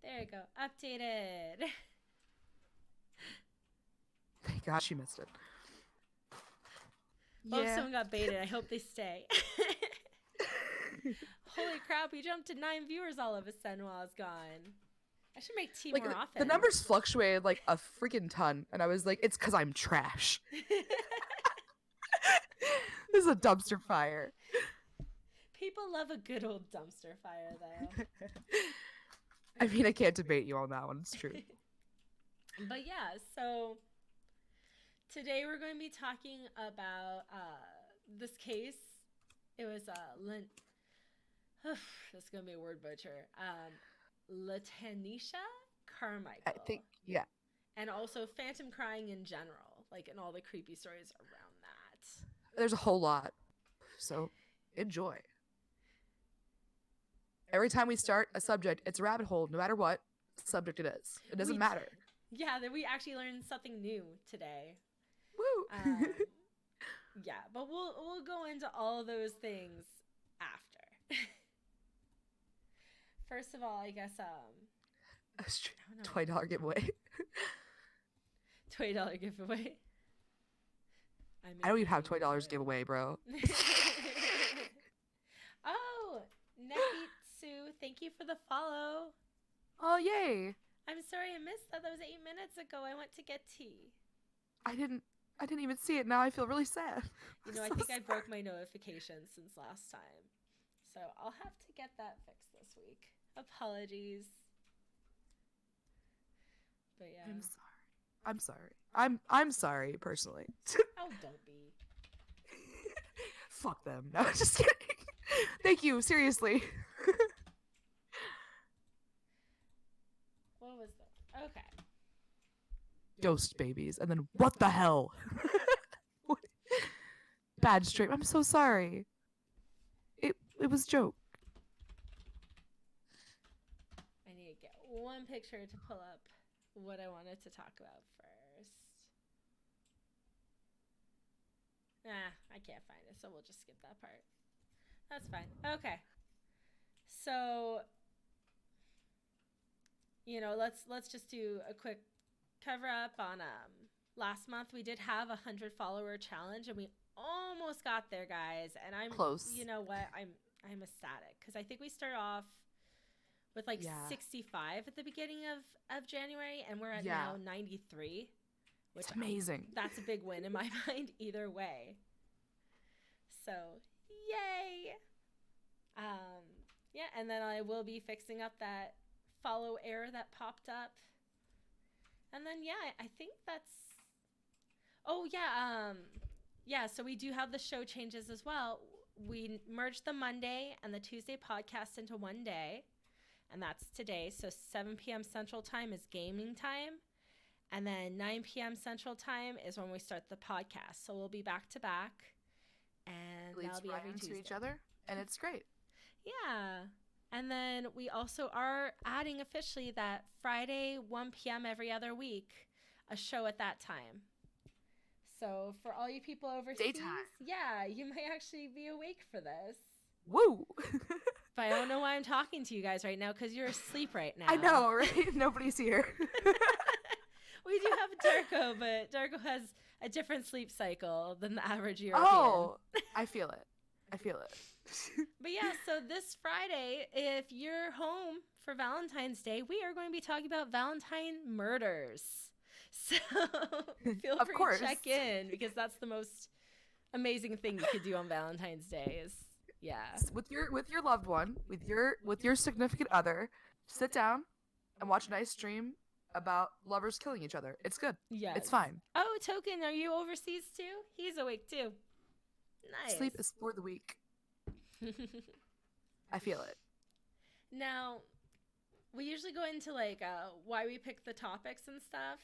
There you go. Updated. Thank God she missed it. Well, if someone got baited, I hope they stay. Holy crap, we jumped to 9 viewers all of a sudden while I was gone. I should make tea Like, more often. the numbers fluctuated like a freaking ton, and I was like, it's because I'm trash. This is a dumpster fire. People love a good old dumpster fire, though. I mean, I can't debate you on that one. It's true. But yeah, so today we're going to be talking about this case. It was this is going to be a word butcher. Latanisha Carmichael. I think, yeah. And also phantom crying in general, like, and all the creepy stories around that. There's a whole lot. So enjoy. Every time we start a subject, it's a rabbit hole, no matter what subject it is. It doesn't matter. Yeah, that we actually learned something new today. Woo! Yeah, but we'll go into all those things after. First of all, I guess $20 giveaway. $20 giveaway. I don't even have $20 giveaway, bro. Oh, Nekitsu, thank you for the follow. Oh, yay. I'm sorry I missed that. That was 8 minutes ago. I went to get tea. I didn't even see it. Now I feel really sad. You know, I think I broke my notifications since last time. So I'll have to get that fixed this week. Apologies. But yeah. I'm sorry. I'm sorry, personally. Oh, don't be. Fuck them. No, just kidding. Thank you, seriously. What was that? Okay. Ghost babies. And then, what the hell? Bad stream. I'm so sorry. It was a joke. I need to get one picture to pull up what I wanted to talk about first. I can't find it, so we'll just skip that part. That's fine. Okay. So, you know, let's just do a quick cover up on last month we did have 100 follower challenge, and we almost got there, guys. And I'm close. You know what? I'm ecstatic because I think we started off with like 65 at the beginning of January, and we're at now 93. Which it's amazing. That's a big win in my mind either way. So, yay. Yeah, and then I will be fixing up that follow error that popped up. And then, yeah, I think that's... Oh, yeah, yeah, so we do have the show changes as well. We merged the Monday and the Tuesday podcast into one day, and that's today. So 7 p.m. Central Time is gaming time, and then 9 p.m. Central Time is when we start the podcast. So we'll be back to back, and that'll be every Tuesday. To each other, and it's great. Yeah. And then we also are adding officially that Friday, 1 p.m. every other week, a show at that time. So for all you people overseas, daytime. Yeah, you might actually be awake for this. Woo! But I don't know why I'm talking to you guys right now, because you're asleep right now. I know, right? Nobody's here. We do have Darko, but Darko has a different sleep cycle than the average European. Oh, I feel it. But yeah, so this Friday, if you're home for Valentine's Day, we are going to be talking about Valentine murders. So feel free to check in, because that's the most amazing thing you could do on Valentine's Day is, yeah. With your loved one, with your significant other, sit down and watch a nice stream about lovers killing each other. It's good. Yeah. It's fine. Oh, Token, are you overseas too? He's awake too. Nice. Sleep is for the weak. I feel it. Now, we usually go into like why we pick the topics and stuff.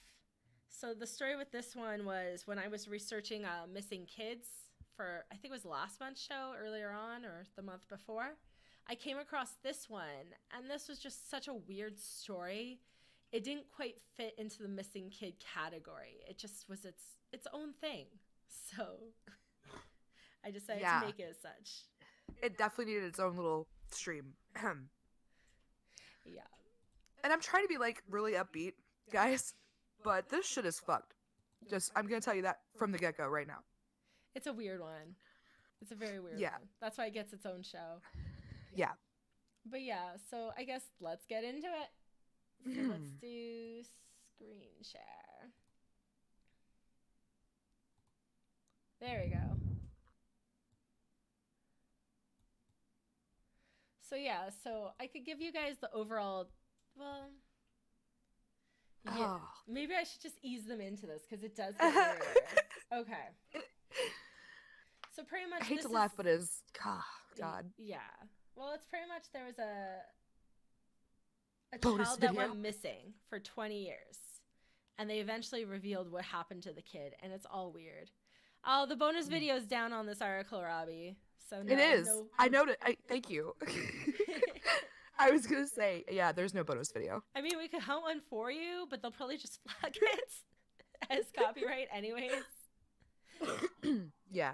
So the story with this one was when I was researching missing kids for, I think it was last month's show earlier on or the month before. I came across this one, and this was just such a weird story. It didn't quite fit into the missing kid category. It just was its own thing. So I decided to make it as such. It definitely needed its own little stream. Yeah. And I'm trying to be like really upbeat, guys, but this shit is fucked. Just I'm gonna tell you that from the get go right now. It's a weird one. It's a very weird Yeah. one. That's why it gets its own show. Yeah. But yeah, so I guess let's get into it. So let's do screen share. There we go. So yeah, so I could give you guys the overall, well, yeah, maybe I should just ease them into this because it does get weirder. Okay. So pretty much I hate to laugh, but it's God. Yeah. Well, it's pretty much there was a Bonus child video? that went missing for 20 years, and they eventually revealed what happened to the kid, and it's all weird. Oh, the bonus video is down on this article, Robbie. So no, it is. I noted. Thank you. I was gonna say, yeah, there's no bonus video. I mean, we could hunt one for you, but they'll probably just flag it as copyright anyways. Yeah.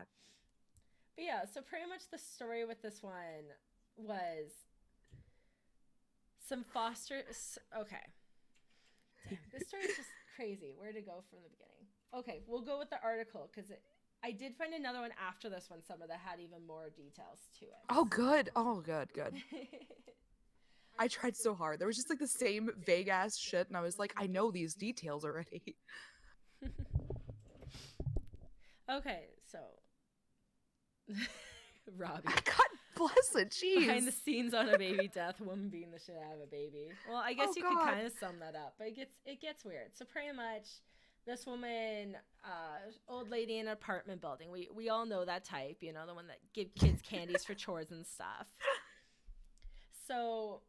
But yeah, so pretty much the story with this one was some foster... Okay. Damn, this story is just crazy. Where to go from the beginning? Okay, we'll go with the article, because I did find another one after this one, Summer, that had even more details to it. Oh, good. Oh, good. I tried so hard. There was just like the same vague ass shit, and I was like, I know these details already. Okay, so Robbie. God bless it, jeez. Behind the scenes on a baby death, woman beating the shit out of a baby. Well, I guess you could kind of sum that up, but it gets weird. So pretty much, this woman, old lady in an apartment building. We all know that type, you know, the one that give kids candies for chores and stuff. So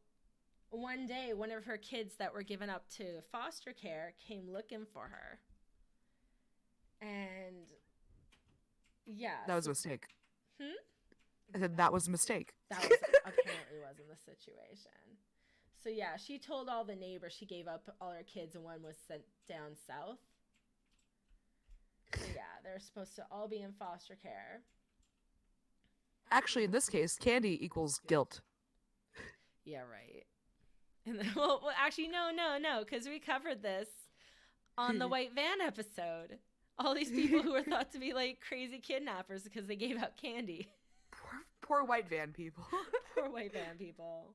one day, one of her kids that were given up to foster care came looking for her. And yeah. That was a mistake. Hmm? I said that was a mistake. That was, apparently wasn't the situation. So yeah, she told all the neighbors she gave up all her kids and one was sent down south. So yeah, they're supposed to all be in foster care. Actually, in this case, candy equals guilt. Yeah, right. And then, well, actually, no, because we covered this on the White Van episode. All these people who were thought to be like crazy kidnappers because they gave out candy. Poor white van people. Poor white van people.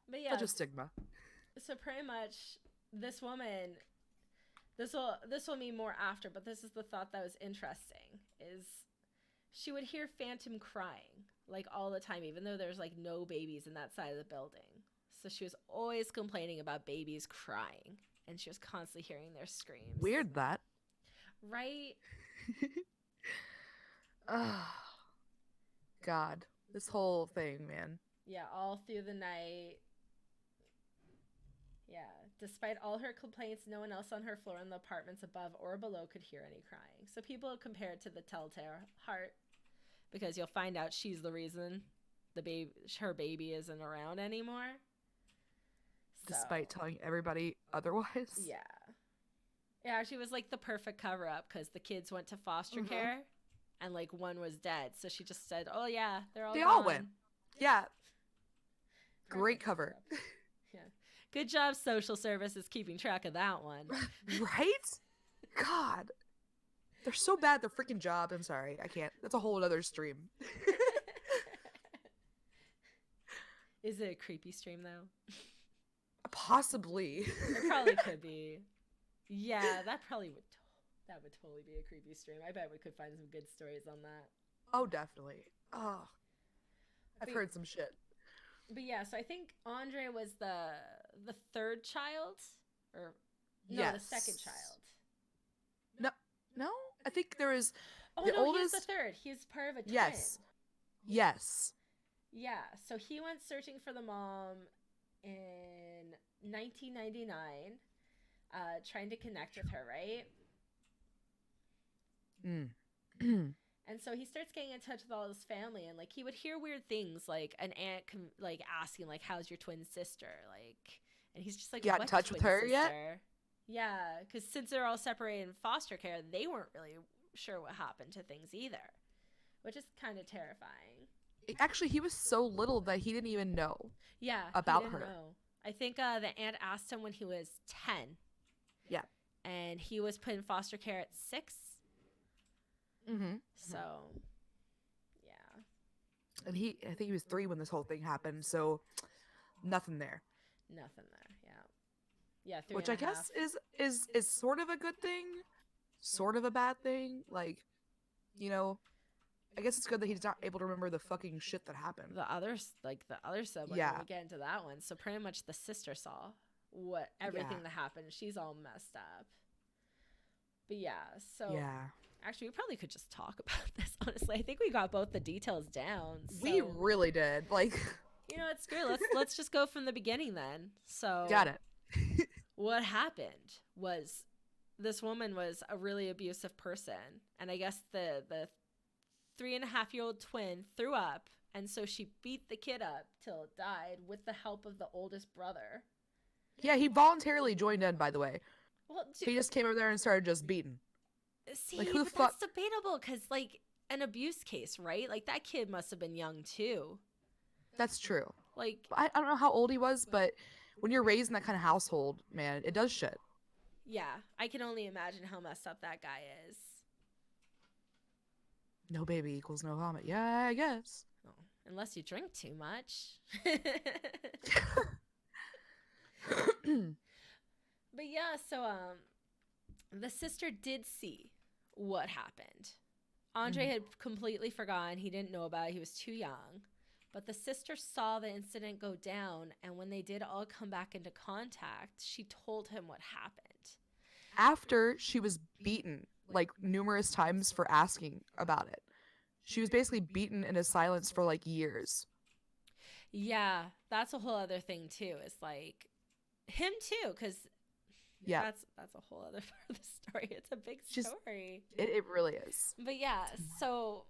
But yeah, such a stigma. So pretty much, this woman, this will mean more after, but this is the thought that was interesting, is she would hear phantom crying like all the time, even though there's like no babies in that side of the building. So she was always complaining about babies crying, and she was constantly hearing their screams. Weird that. Right? Oh, God. This whole thing, man. Yeah, all through the night. Yeah. Despite all her complaints, no one else on her floor in the apartments above or below could hear any crying. So people compare it to the telltale heart, because you'll find out she's the reason her baby isn't around anymore. Despite telling everybody otherwise. Yeah. Yeah, she was like the perfect cover-up, because the kids went to foster care, and like one was dead. So she just said, oh yeah, they gone. all went. Yeah. Great cover. Yeah. Good job, social services, keeping track of that one. Right? God. They're so bad at their freaking job. I'm sorry. I can't. That's a whole other stream. Is it a creepy stream, though? Possibly. It probably could be. Yeah, that would totally be a creepy stream. I bet we could find some good stories on that. Oh, definitely. Oh. I've heard some shit. But yeah, so I think Andre was the third child, or no, yes. the second child. No, I think there is. Oh the no, oldest... he's the third. He's part of a twin. Yes. Yeah, so he went searching for the mom in 1999, trying to connect with her, right? And so he starts getting in touch with all his family, and like he would hear weird things, like an aunt like asking like, "How's your twin sister?" Like, and he's just like, "You got in touch with her yet?" Yeah, because since they're all separated in foster care, they weren't really sure what happened to things either, which is kind of terrifying. actually, he was so little that he didn't even know Yeah, he about didn't her. know. I think the aunt asked him when he was 10. Yeah. And he was put in foster care at 6. Mm-hmm. So, yeah. And I think he was 3 when this whole thing happened, so nothing there. Nothing there. Yeah. Yeah, three Which and I a half. guess is sort of a good thing, sort of a bad thing. Like, you know, I guess it's good that he's not able to remember the fucking shit that happened. The other sibling, Yeah. we'll get into that one. So pretty much the sister saw everything that happened. She's all messed up. But yeah, so Yeah. actually we probably could just talk about this, honestly. I think we got both the details down. So, We really did. Like, you know, it's great. Let's just go from the beginning then. So got it. what happened was this woman was a really abusive person, and I guess the 3.5-year-old twin threw up, and so she beat the kid up till it died with the help of the oldest brother. Yeah, he voluntarily joined in, by the way. Well, He just came over there and started just beating. see, like, who the but fuck? that's debatable because, like, an abuse case, right? Like, that kid must have been young too. That's true. Like, I don't know how old he was, but when you're raised in that kind of household, man, it does shit. yeah, I can only imagine how messed up that guy is. No baby equals no vomit. Yeah, I guess. Oh, unless you drink too much. But yeah, so the sister did see what happened. Andre had completely forgotten. He didn't know about it. He was too young. But the sister saw the incident go down, and when they did all come back into contact, she told him what happened. After she was beaten, like, numerous times for asking about it. She was basically beaten into silence for, like, years. Yeah, that's a whole other thing, too. It's like, him, too, because Yeah. that's a whole other part of the story. It's a big Just- story. It really is. But yeah, so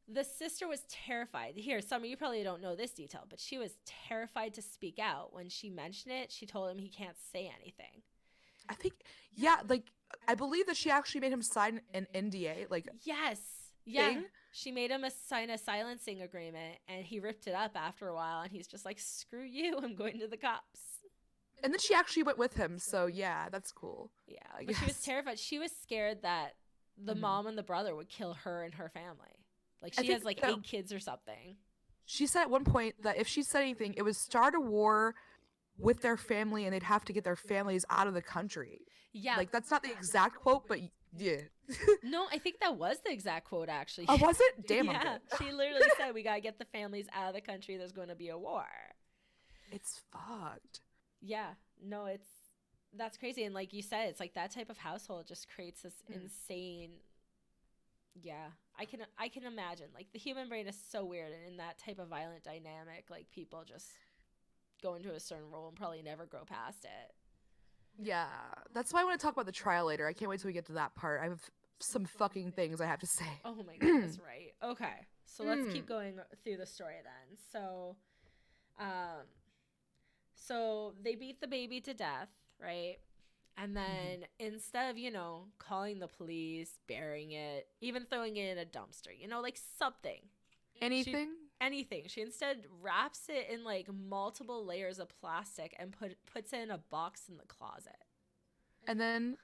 the sister was terrified. Here, some of you probably don't know this detail, but she was terrified to speak out. When she mentioned it, she told him he can't say anything. I think, yeah, like, I believe that she actually made him sign an NDA, like, Yes. Yeah. thing. She made him sign a silencing agreement, and he ripped it up after a while, and he's just like, screw you, I'm going to the cops. And then she actually went with him, so yeah, that's cool. Yeah, I but she was guess. terrified. She was scared that the Mhm. mom and the brother would kill her and her family. Like, I she think has like that- 8 kids or something. She said at one point that if she said anything, it would start a war with their family and they'd have to get their families out of the country. Yeah. Like, that's not the exact quote, but yeah. No, I think that was the exact quote, actually. Oh, was it? Damn, I'm yeah, good. she literally said, we gotta get the families out of the country. There's going to be a war. It's fucked. Yeah, no, that's crazy. And like you said, it's like that type of household just creates this insane. Yeah, I can imagine. Like, the human brain is so weird, and in that type of violent dynamic, like, people just go into a certain role and probably never grow past it. Yeah, that's why I want to talk about the trial later. I can't wait till we get to that part. I have some fucking things I have to say. Oh my goodness, right. Okay. So let's keep going through the story then. So they beat the baby to death, right? And then instead of, calling the police, burying it, even throwing it in a dumpster, like something. Anything? Anything. She instead wraps it in like multiple layers of plastic and puts it in a box in the closet. And then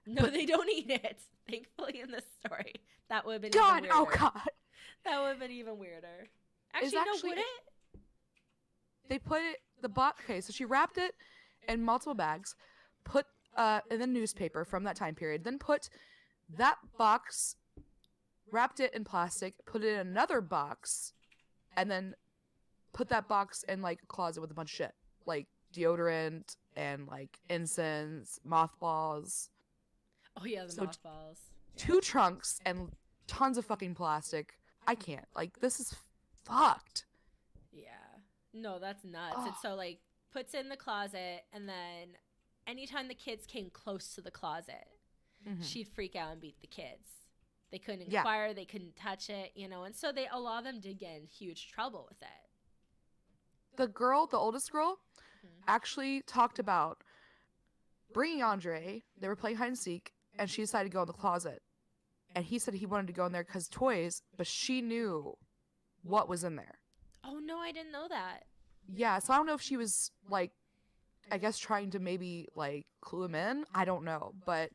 No, they don't eat it. Thankfully, in this story, that would have been God, even weirder. oh God. That would have been even weirder. Is Actually, actually- no, would it? They put it okay, so she wrapped it in multiple bags, put in the newspaper from that time period, then put that box, wrapped it in plastic, put it in another box, and then put that box in like a closet with a bunch of shit. Like deodorant and like incense, mothballs. Oh yeah, the So mothballs. 2 trunks and tons of fucking plastic. I can't. Like, this is fucked. Yeah. No, that's nuts. Oh. And so like puts it in the closet, and then anytime the kids came close to the closet, she'd freak out and beat the kids. They couldn't Yeah. inquire, they couldn't touch it, and so a lot of them did get in huge trouble with it. The girl, the oldest girl, actually talked about bringing Andre. They were playing hide and seek, and she decided to go in the closet and he said he wanted to go in there because toys, but she knew what was in there. Oh no, I didn't know that. Yeah, so I don't know if she was like, I guess trying to maybe like clue him in. I don't know, but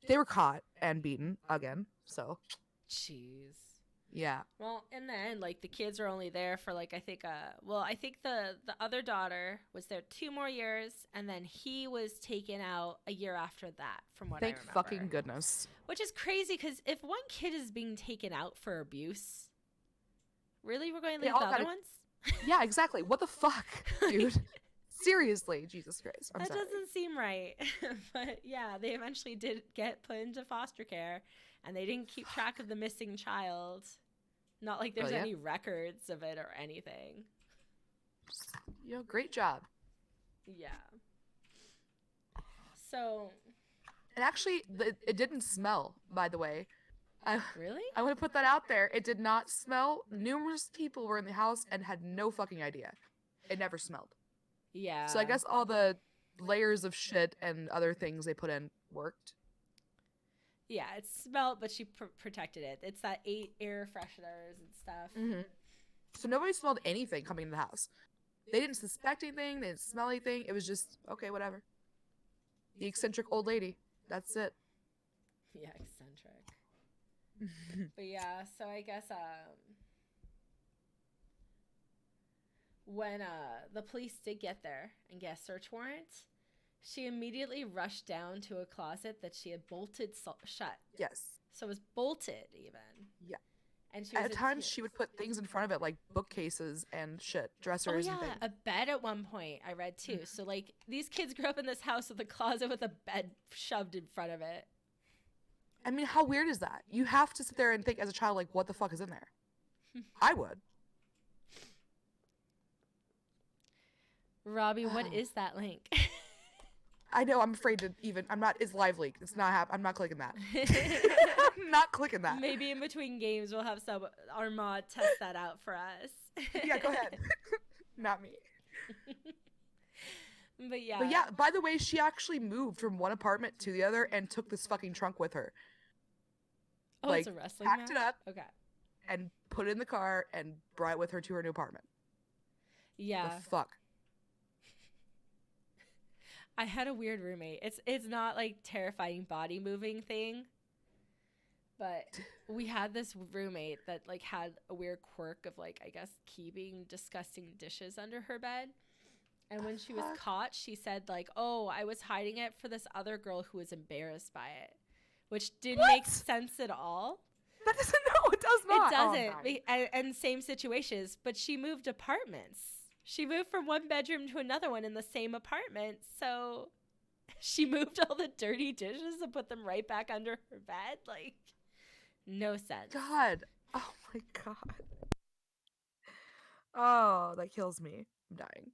they were caught and beaten again. So Jeez. yeah, Well, in the end, like the kids were only there for like I think the other daughter was there 2 more years, and then he was taken out a year after that, from what I thank remember. fucking goodness. Which is crazy because if one kid is being taken out for abuse, really, we're going to leave the other ones? Yeah, exactly. What the fuck, dude? Seriously, Jesus Christ. I'm that sorry. doesn't seem right. But yeah, they eventually did get put into foster care, and they didn't keep track of the missing child. Not like there's any records of it or anything. Great job. Yeah. So. And actually, it didn't smell, by the way. Really? I want to put that out there. It did not smell. Numerous people were in the house and had no fucking idea. It never smelled. Yeah. So I guess all the layers of shit and other things they put in worked. Yeah, it smelled, but she protected it. It's that 8 air fresheners and stuff. Mm-hmm. So nobody smelled anything coming into the house. They didn't suspect anything. They didn't smell anything. It was just, okay, whatever. The eccentric old lady. That's it. Yeah, eccentric. But yeah, so I guess when the police did get there and get a search warrant, she immediately rushed down to a closet that she had bolted shut. Yes. So it was bolted even. Yeah. And she at times she would put things in front of it like bookcases and shit, dressers and things. A bed at one point I read too. So like these kids grew up in this house with a closet with a bed shoved in front of it. I mean, how weird is that? You have to sit there and think as a child, like, what the fuck is in there? I would. Robbie, what is that link? I know, I'm afraid to even, it's live leak. It's not I'm not clicking that. I'm not clicking that. Maybe in between games we'll have our mod test that out for us. Yeah, go ahead. Not me. But yeah, by the way, she actually moved from one apartment to the other and took this fucking trunk with her. Oh, like, it's a wrestling packed match? It up. Okay. And put it in the car and brought it with her to her new apartment. Yeah. The fuck? I had a weird roommate. It's not like terrifying body moving thing, but we had this roommate that like had a weird quirk of like, I guess, keeping disgusting dishes under her bed. And when she was caught, she said like, "Oh, I was hiding it for this other girl who was embarrassed by it," which didn't make sense at all. That doesn't. No, it does not. It doesn't. And same situations, but she moved apartments. She moved from one bedroom to another one in the same apartment. So she moved all the dirty dishes and put them right back under her bed. Like, no sense. God. Oh my God. Oh, that kills me. I'm dying.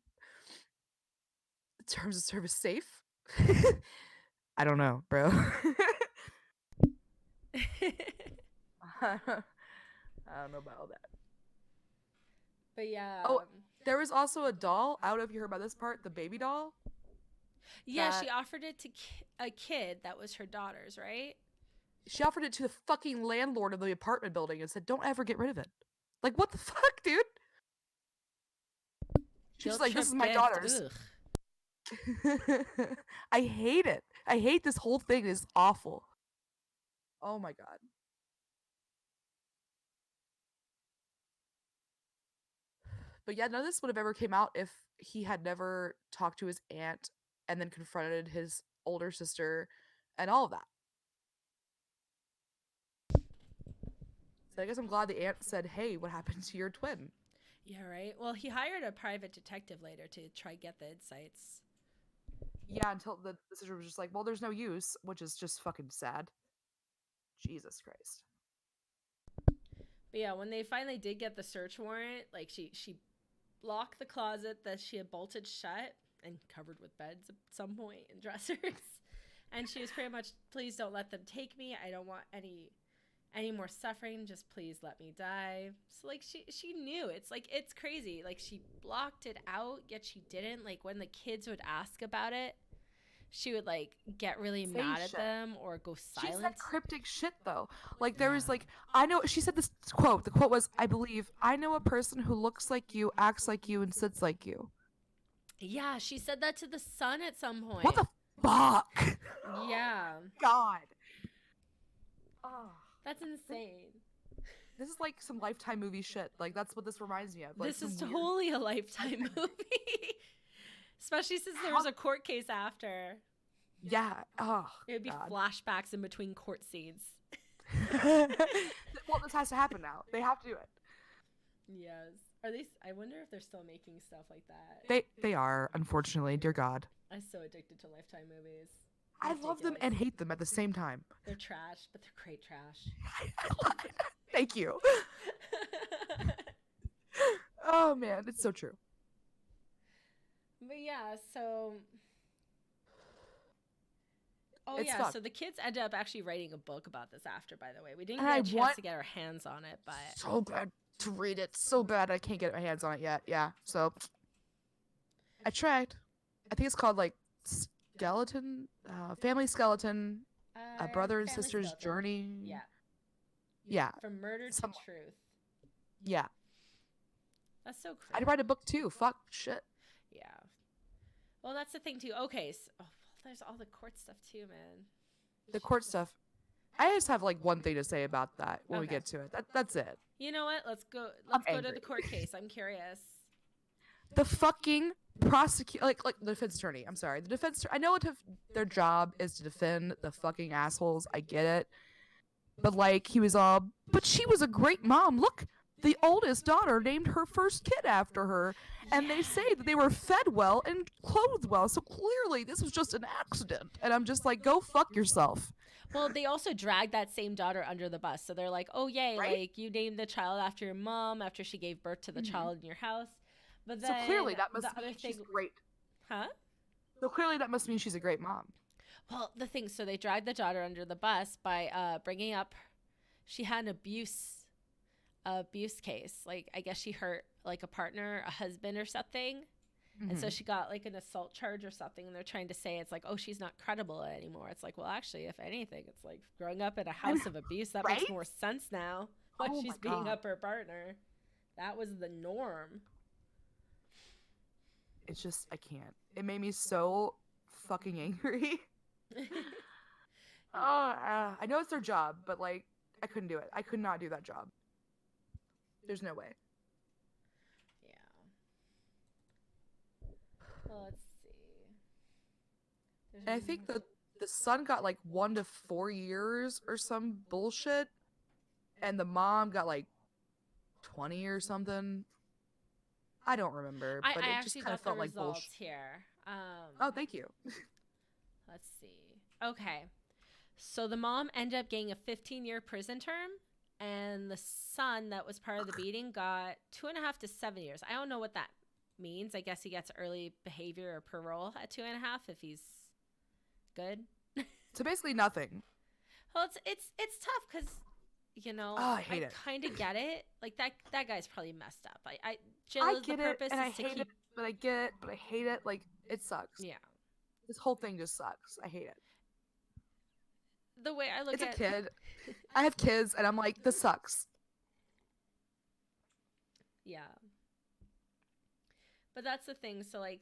Terms of service safe? I don't know, bro. I don't know about all that. But yeah. Oh, there was also a doll. I don't know if you heard about this part. The baby doll. Yeah, she offered it to a kid that was her daughter's, right? She offered it to the fucking landlord of the apartment building and said, "Don't ever get rid of it." Like, what the fuck, dude? She's like, "This is my daughter's." I hate it. I hate this whole thing. It's awful. Oh my God. But yeah, none of this would have ever came out if he had never talked to his aunt and then confronted his older sister and all of that. So I guess I'm glad the aunt said, "Hey, what happened to your twin?" Yeah, right. Well, he hired a private detective later to try get the insights. Yeah, until the sister was just like, "Well, there's no use," which is just fucking sad. Jesus Christ. But yeah, when they finally did get the search warrant, like she locked the closet that she had bolted shut and covered with beds at some point and dressers. And she was pretty much, "Please don't let them take me. I don't want any more suffering. Just please let me die." So like she knew. It's like, it's crazy. Like she blocked it out, yet she didn't. Like when the kids would ask about it, she would like get really Say mad at shit. them or go She silent. said cryptic shit though. Like there was like I know she said this quote. The quote was, I believe, I know a person who looks like you, acts like you, and sits like you. Yeah, she said that to the son at some point. What the fuck? Yeah. God. Oh. That's insane. This is like some Lifetime movie shit. Like that's what this reminds me of. Like, This is some weird- totally a Lifetime movie. Especially since there was a court case after. Yeah. Oh. It would be God. flashbacks in between court scenes. Well, this has to happen now. They have to do it. Yes. Are they? I wonder if they're still making stuff like that. They are, unfortunately. Dear God. I'm so addicted to Lifetime movies. I love them and hate them at the same time. They're trash, but they're great trash. Thank you. Oh man, it's so true. But yeah, so. Oh It's yeah, fucked. so the kids ended up actually writing a book about this after, by the way. We didn't And get I a chance want- to get our hands on it, but So bad to read it. So bad I can't get my hands on it yet. Yeah. So I tried. I think it's called like Skeleton, Family Skeleton, a brother and Family sister's Skeleton. journey. Yeah, Yeah. from murder to Somewhat. truth. Yeah. That's so crazy. I'd write a book too. Fuck shit. Yeah. Well, that's the thing too. Okay, so there's all the court stuff too, man. The court stuff. I just have like one thing to say about that when we Okay. get to it. That's it. You know what? Let's go. Let's go to angry. the court case. I'm curious. The fucking prosecute like the defense attorney. I'm sorry. The defense. I know their job is to defend the fucking assholes. I get it. But like he was all. But she was a great mom. Look, the oldest daughter named her first kid after her, and they say that they were fed well and clothed well. So clearly this was just an accident. And I'm just like, go fuck yourself. Well, they also dragged that same daughter under the bus. So they're like, "Oh yay, Right? like you named the child after your mom after she gave birth to the child in your house." But So then clearly that must the other mean thing, she's great. huh? So clearly that must mean she's a great mom. Well, the thing, so they dragged the daughter under the bus by bringing up she had an abuse case. Like I guess she hurt like a partner, a husband or something. And so she got like an assault charge or something, and they're trying to say it's like, oh, she's not credible anymore. It's like, well, actually, if anything, it's like growing up in a house of abuse, that makes Right? more sense now. Like Oh she's my beating God. up her partner. That was the norm. It's just I can't. It made me so fucking angry. I know it's their job, but like I couldn't do it. I could not do that job. There's no way. Yeah. Well, let's see. And I think the son got like 1 to 4 years or some bullshit, and the mom got like 20 or something. I don't remember, but I it actually just kind of got felt the like results bullshit. here. Oh, thank you. Let's see. Okay. So the mom ended up getting a 15-year prison term, and the son that was part of the beating got 2.5 to 7 years. I don't know what that means. I guess he gets early behavior or parole at 2.5 if he's good. So basically nothing. Well, it's tough because you know Oh, I hate it. kind of get it. Like that guy's probably messed up. I Jill's get the it, purpose and I is to hate keep. it, but I get it, but I hate it. Like it sucks. Yeah. This whole thing just sucks. I hate it. The way I look It's at a kid. I have kids, and I'm like, this sucks. Yeah. But that's the thing. So, like,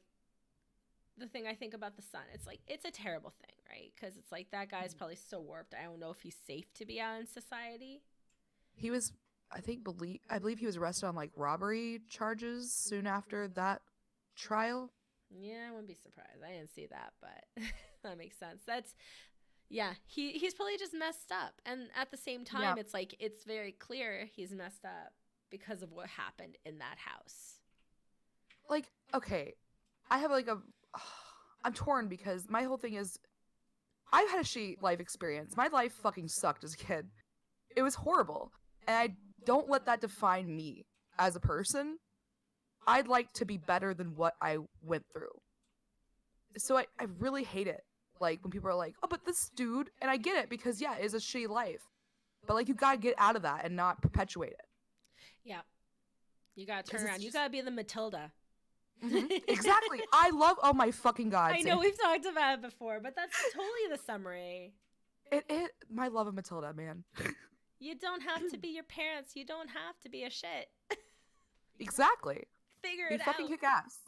the thing I think about the son, it's like, it's a terrible thing, right? Because it's like, that guy's probably so warped. I don't know if he's safe to be out in society. He was, I believe he was arrested on like robbery charges soon after that trial. Yeah, I wouldn't be surprised. I didn't see that, but that makes sense. Yeah, he's probably just messed up. And at the same time, Yeah. it's like, it's very clear he's messed up because of what happened in that house. Like, okay, I have like I'm torn because my whole thing is, I've had a shitty life experience. My life fucking sucked as a kid. It was horrible. And I don't let that define me as a person. I'd like to be better than what I went through. So I really hate it. Like when people are like, oh, but this dude, and I get it because yeah, it's a shitty life. But like you gotta get out of that and not perpetuate it. Yeah. You gotta turn 'Cause it's around. You just- gotta be the Matilda. Exactly. I love. Oh my fucking god. I know we've talked about it before, but that's totally the summary. My love of Matilda, man. You don't have to be your parents. You don't have to be a shit. Exactly. Figure They it fucking out. kick ass.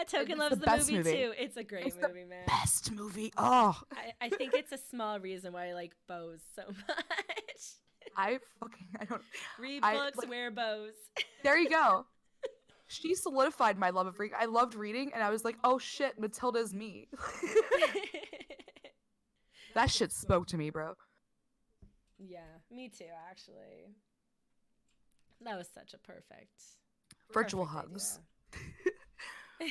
Token It's loves the best movie too. It's a great movie, man. Best movie. Oh. I think it's a small reason why I like bows so much. I don't. Read books, wear bows. There you go. She solidified my love of reading. I loved reading, and I was like, oh shit, Matilda's me. That shit spoke to me, bro. Yeah, me too, actually. That was such a perfect Virtual hugs. But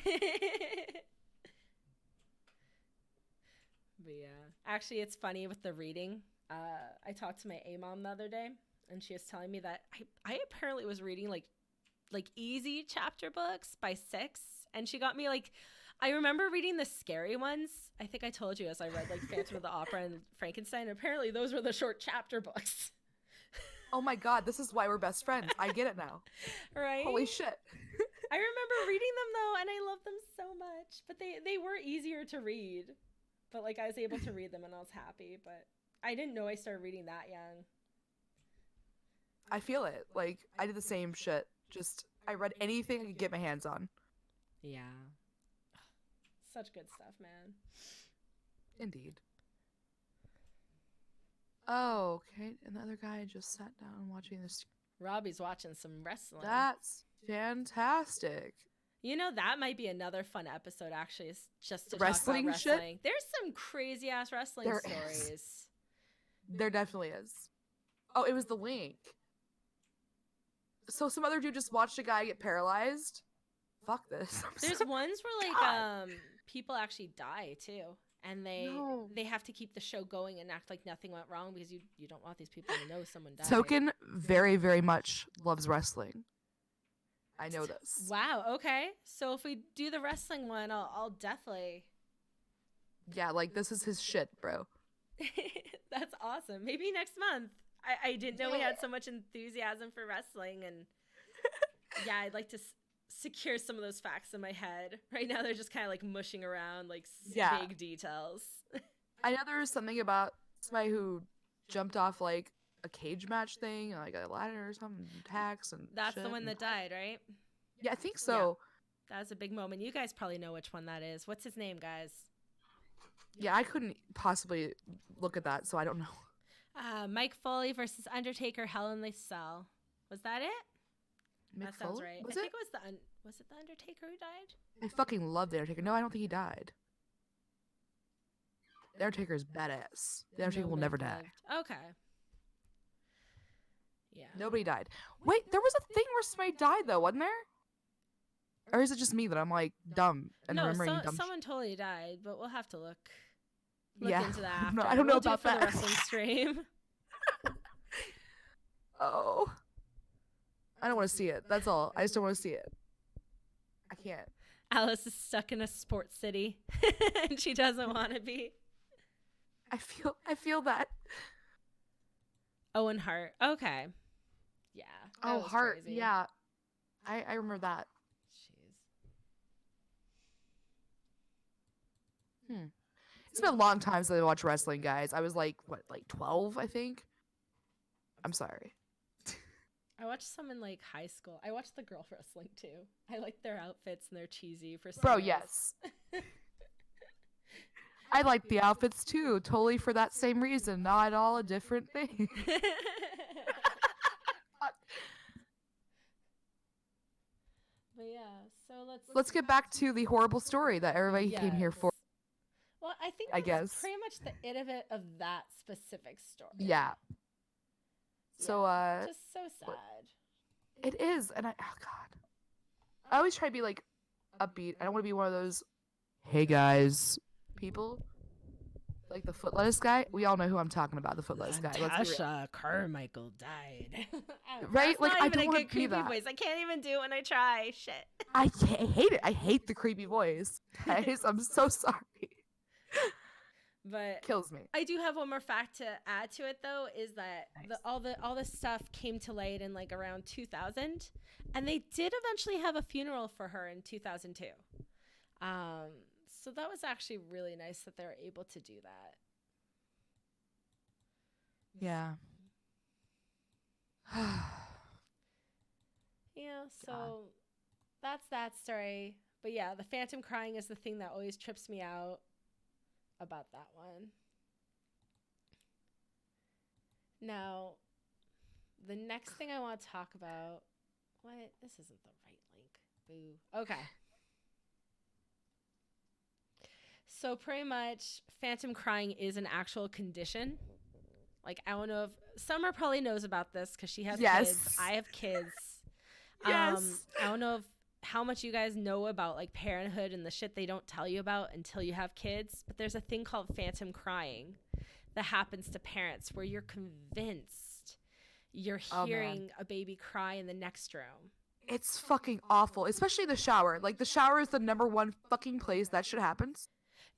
yeah, actually, it's funny with the reading. I talked to my A-mom the other day, and she was telling me that I apparently was reading like easy chapter books by 6, and she got me like, I remember reading the scary ones. I think I told you as I read like Phantom of the Opera and Frankenstein. Apparently, those were the short chapter books. Oh my god, this is why we're best friends. I get it now. Right? Holy shit. I remember reading them though, and I loved them so much. But they were easier to read. But like I was able to read them, and I was happy. But I didn't know I started reading that young. I feel it. Like I did the same shit. Just I read anything I could get my hands on. Yeah. Such good stuff, man. Indeed. Oh, okay. And the other guy just sat down watching this. Robbie's watching some wrestling. That's fantastic. You know, that might be another fun episode, actually, is just to wrestling talk about wrestling. shit? There's some crazy-ass wrestling stories. There definitely is. Oh, it was the link. So some other dude just watched a guy get paralyzed? Fuck this. There's ones where, like, people actually die, too. And they have to keep the show going and act like nothing went wrong because you don't want these people to know someone died. Token very, very much loves wrestling. I know this. Wow, okay. So if we do the wrestling one, I'll definitely... Yeah, like, this is his shit, bro. That's awesome. Maybe next month. I didn't know we had so much enthusiasm for wrestling, and yeah, I'd like to secure some of those facts in my head. Right now, they're just kind of like mushing around, like vague details. I know there was something about somebody who jumped off like a cage match thing, like a ladder or something, tacks and that's the one that died, right? Yeah, I think so. Yeah. That was a big moment. You guys probably know which one that is. What's his name, guys? Yeah, I couldn't possibly look at that, so I don't know. Mike Foley versus Undertaker, Hell in the Cell. Was that it? That sounds right. I think it was it the Undertaker who died? I fucking love the Undertaker. No, I don't think he died. The Undertaker is badass. The Undertaker will never die. Okay. Yeah. Nobody died. Wait, there was a thing where somebody died though, wasn't there? Or is it just me that I'm like dumb and remembering dumb? Someone totally died, but we'll have to look yeah. into that after. No, I don't know about that. The wrestling stream. Oh. I don't want to see it. That's all. I just don't want to see it. I can't. Alice is stuck in a sports city and she doesn't want to be. I feel that. Owen Hart. Okay. Yeah. Oh, Hart. Crazy. Yeah. I remember that. Jeez. It's been a long time since I watched wrestling, guys. I was like 12, I think. I'm sorry. I watched some in like high school. I watched the girl wrestling too. I like their outfits and they're cheesy for some. Bro, yes. I like the outfits too, totally for that same reason, not at all a different thing. But yeah, so let's get back to the horrible story that everybody came here for. Well, I think that's pretty much the it of that specific story. Yeah. So just so sad. It is, and oh god. I always try to be like upbeat. I don't want to be one of those hey guys people. Like the foot lettuce guy. We all know who I'm talking about, the foot lettuce guy. Latanisha Carmichael died. Right? Like I don't want to be that. Voice. I can't even do it when I try. Shit. I hate it. I hate the creepy voice. Guys, I'm so sorry. But Kills me. I do have one more fact to add to it, though, is that Nice. all this stuff came to light in like around 2000, and they did eventually have a funeral for her in 2002. So that was actually really nice that they were able to do that. Yeah. Yeah, so God. that's that story. But yeah, the phantom crying is the thing that always trips me out about that one. Now, the next thing I want to talk about, what? This isn't the right link. Boo. Okay. So pretty much phantom crying is an actual condition. Like, I don't know if Summer probably knows about this because she has kids. I have kids. Yes. I don't know if how much you guys know about like parenthood and the shit they don't tell you about until you have kids, but there's a thing called phantom crying that happens to parents where you're convinced you're hearing a baby cry in the next room. It's fucking awful, especially the shower. Like, the shower is the number one fucking place that shit happens.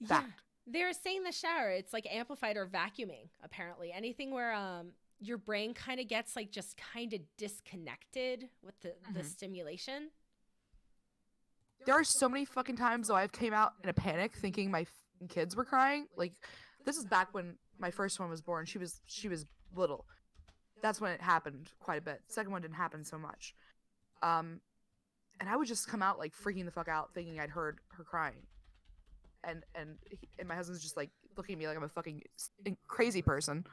Fact. Yeah, they're saying the shower, it's like amplified or vacuuming, apparently. Anything where your brain kind of gets like just kind of disconnected with the stimulation. There are so many fucking times though I've came out in a panic thinking my kids were crying. Like, this is back when my first one was born. She was little. That's when it happened quite a bit. Second one didn't happen so much. And I would just come out like freaking the fuck out thinking I'd heard her crying. And my husband's just like looking at me like I'm a fucking crazy person.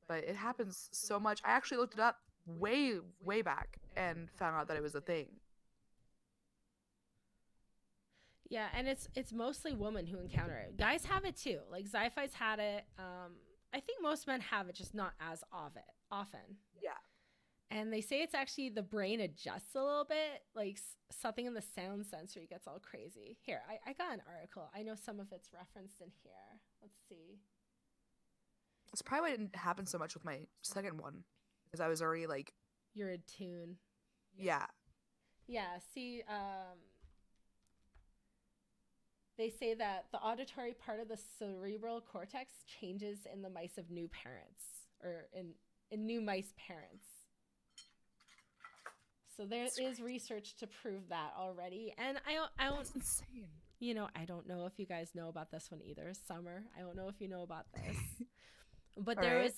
But it happens so much. I actually looked it up way back and found out that it was a thing. Yeah, and it's mostly women who encounter it. Guys have it too. Like Zi-Fi's had it. I think most men have it, just not as often. Yeah. And they say it's actually the brain adjusts a little bit, like something in the sound sensory gets all crazy. Here, I got an article. I know some of it's referenced in here. Let's see. It's probably why it didn't happen so much with my second one, because I was already like, you're in tune. Yeah. Yeah. See, they say that the auditory part of the cerebral cortex changes in the mice of new parents, or in new mice parents. So there is research to prove that already. And I don't. That's insane. You know, I don't know if you guys know about this one either. Summer, I don't know if you know about this. But there's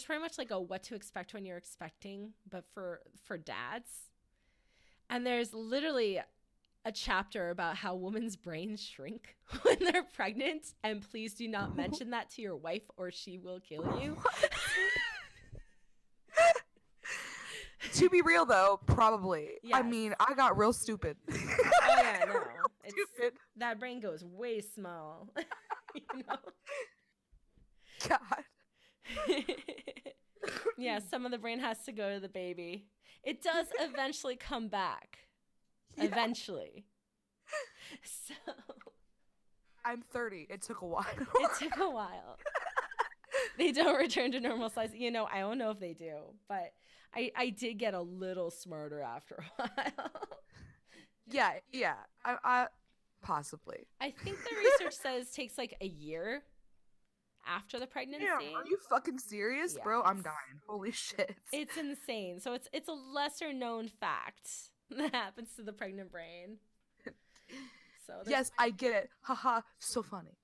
pretty much like a what to expect when you're expecting, but for dads. And there's literally a chapter about how women's brains shrink when they're pregnant, and please do not mention that to your wife or she will kill you. To be real though, probably. Yes. I mean, I got real stupid. Oh yeah, no. Stupid. That brain goes way small. You know? God. Yeah, some of the brain has to go to the baby. It does eventually come back. Yeah. Eventually. So I'm 30. It took a while. It took a while. They don't return to normal size. You know, I don't know if they do, but I did get a little smarter after a while. Yeah. I possibly. I think the research says it takes like a year after the pregnancy. Yeah, are you fucking serious, yes. Bro? I'm dying. Holy shit. It's insane. So it's a lesser known fact that happens to the pregnant brain. So yes, I get it. Haha, so funny.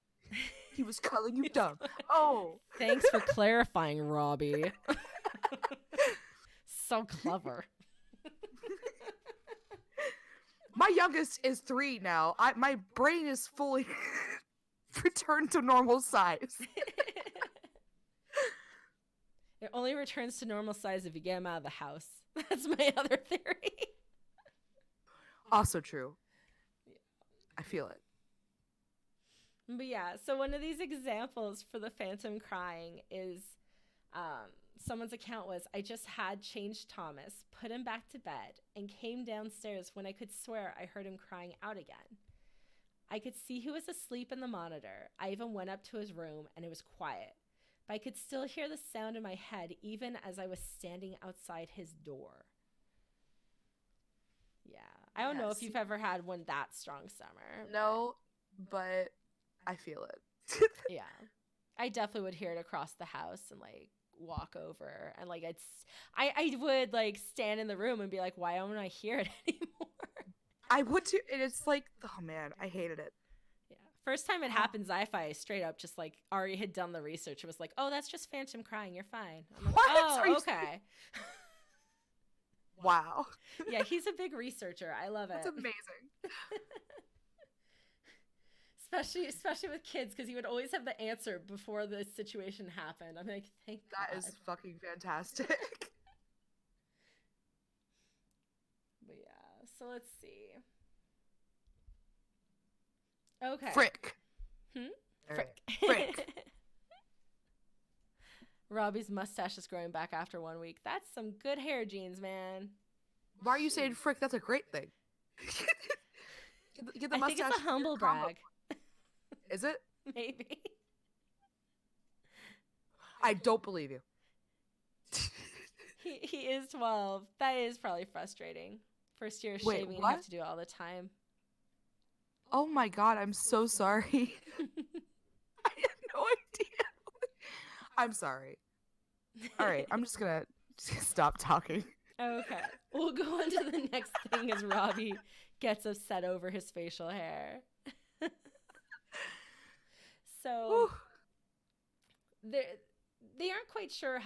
He was calling you dumb. Oh. Thanks for clarifying, Robbie. So clever. My youngest is 3 now. My brain is fully returned to normal size. It only returns to normal size if you get him out of the house. That's my other theory. Also true. Yeah. I feel it. But yeah, so one of these examples for the phantom crying is someone's account was, I just had changed Thomas, put him back to bed, and came downstairs when I could swear I heard him crying out again. I could see he was asleep in the monitor. I even went up to his room, and it was quiet. But I could still hear the sound in my head even as I was standing outside his door. Yeah. I don't know if Yes. you've ever had one that strong summer. No, but I feel it. Yeah. I definitely would hear it across the house and like walk over and like I would like stand in the room and be like, why don't I hear it anymore? I would too, and it's like, oh man, I hated it. Yeah. First time it happened, sci-fi straight up just like Ari had done the research. It was like, oh, that's just Phantom crying. You're fine. I'm like, What? oh, Are you okay. Wow. Yeah, he's a big researcher. I love it. That's amazing. Especially with kids, because he would always have the answer before the situation happened. I'm like, thank God. That is fucking fantastic. But yeah, so let's see. Okay. Frick. Frick. Frick. Robbie's mustache is growing back after 1 week. That's some good hair genes, man. Why are you saying frick? That's a great thing. Get the I think it's a humble brag. Is it? Maybe. I don't believe you. He is 12. That is probably frustrating. First year Wait, shaving, you what? have to do it all the time. Oh my god, I'm so sorry. I had no idea. I'm sorry. All right, I'm just gonna stop talking. Okay. We'll go on to the next thing as Robbie gets upset over his facial hair. So they aren't quite sure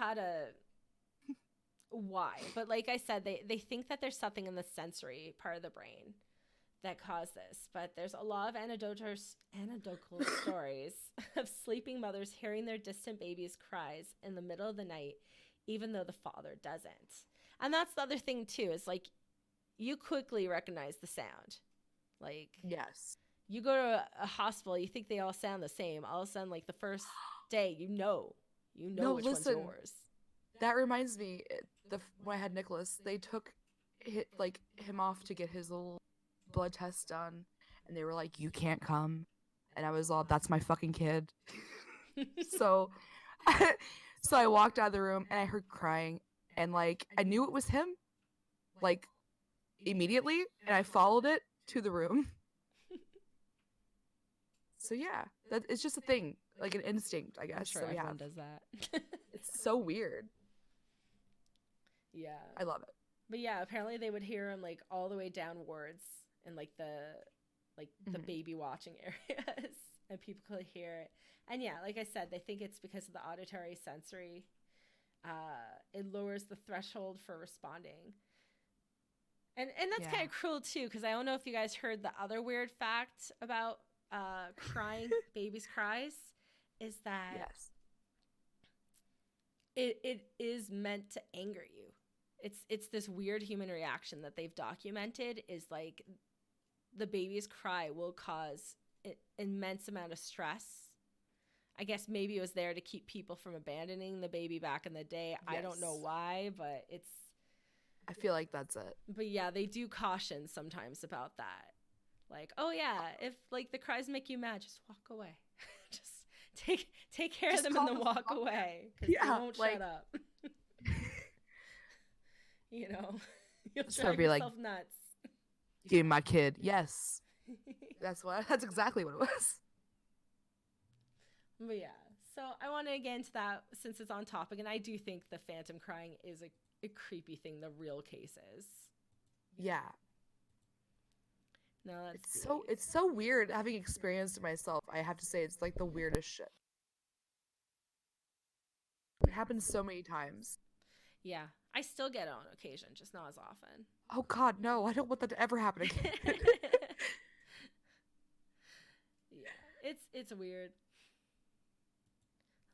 why, but like I said, they think that there's something in the sensory part of the brain that caused this. But there's a lot of anecdotal stories of sleeping mothers hearing their distant baby's cries in the middle of the night, even though the father doesn't. And that's the other thing too, is like you quickly recognize the sound. Like, yes. You go to a hospital, you think they all sound the same. All of a sudden, like the first day, you know which one's yours. That reminds me, when I had Nicholas, they took him off to get his little blood test done, and they were like, "You can't come," and I was all, "That's my fucking kid." So I walked out of the room and I heard crying, and like I knew it was him, like immediately, and I followed it to the room. So yeah, it's just a thing, like an instinct, I guess. I'm sure everyone does that. It's so weird. Yeah, I love it. But yeah, apparently they would hear him like all the way downwards in like the baby watching areas, and people could hear it. And yeah, like I said, they think it's because of the auditory sensory. It lowers the threshold for responding. And that's kind of cruel too, because I don't know if you guys heard the other weird fact about crying babies' cries is that it is meant to anger you. It's this weird human reaction that they've documented, is like the baby's cry will cause an immense amount of stress. I guess maybe it was there to keep people from abandoning the baby back in the day. Yes. I don't know why, but I feel like that's it. But yeah, they do caution sometimes about that. Like, oh yeah, if like the cries make you mad, just walk away. Just take care of them and then walk away. Because they won't shut up. You know, you'll drive yourself nuts. Give me my kid. Yes. That's exactly what it was. But yeah, so I want to get into that since it's on topic, and I do think the phantom crying is a creepy thing. The real case is. Yeah. No, it's so weird having experienced it myself. I have to say, it's like the weirdest shit. It happens so many times. Yeah, I still get it on occasion, just not as often. Oh God, no! I don't want that to ever happen again. Yeah, it's weird.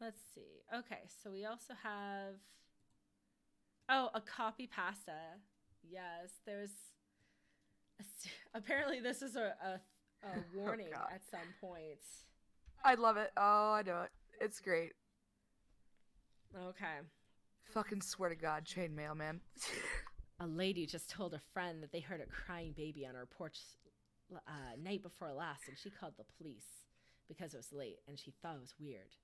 Let's see. Okay, so we also have a copy pasta. Yes, there's apparently this is a warning at some point. I love it. Oh, I know it. It's great. Okay. Fucking swear to God, chainmail, man. A lady just told a friend that they heard a crying baby on her porch night before last, and she called the police because it was late, and she thought it was weird.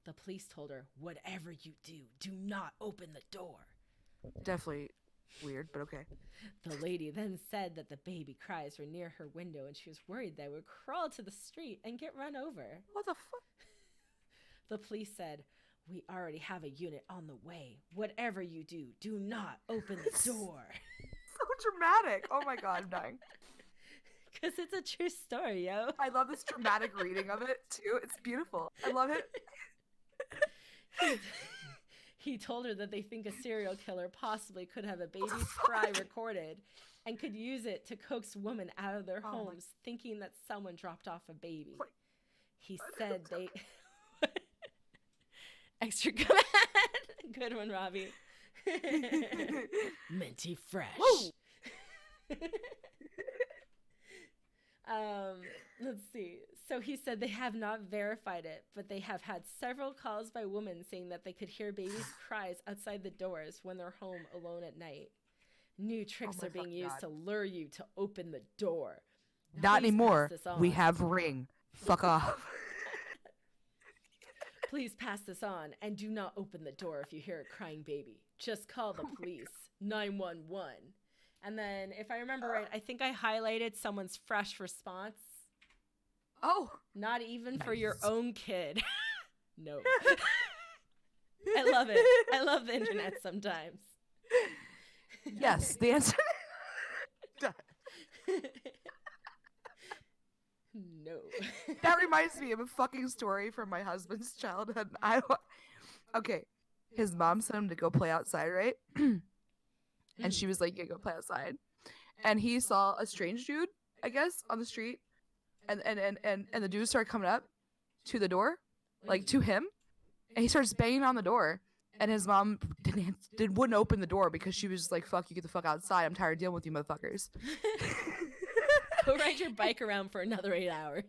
The police told her, whatever you do, do not open the door. Definitely Weird, but okay. The lady then said that the baby cries were near her window and she was worried they would crawl to the street and get run over. What the fuck? The police said, "We already have a unit on the way. Whatever you do, do not open the door." So dramatic. Oh my god, I'm dying. Because it's a true story, yo. I love this dramatic reading of it, too. It's beautiful. I love it. He told her that they think a serial killer possibly could have a baby's cry recorded and could use it to coax women out of their homes, thinking that someone dropped off a baby. He said they... Extra good. Good one, Robbie. Minty fresh. Let's see. So he said they have not verified it, but they have had several calls by women saying that they could hear babies' cries outside the doors when they're home alone at night. New tricks are being used to lure you to open the door. Not anymore. We have Ring. Fuck off. Please pass this on and do not open the door if you hear a crying baby. Just call the police. 911. And then, if I remember right, I think I highlighted someone's fresh response. Oh. Not even for your own kid. No. I love it. I love the internet sometimes. Yes, the answer. No. That reminds me of a fucking story from my husband's childhood. Okay, his mom sent him to go play outside, right? And she was like, "Yeah, go play outside." And he saw a strange dude, I guess, on the street, and the dude started coming up to the door, like to him, and he starts banging on the door. And his mom wouldn't open the door because she was just like, "Fuck you, get the fuck outside. I'm tired of dealing with you motherfuckers." Go ride your bike around for another 8 hours.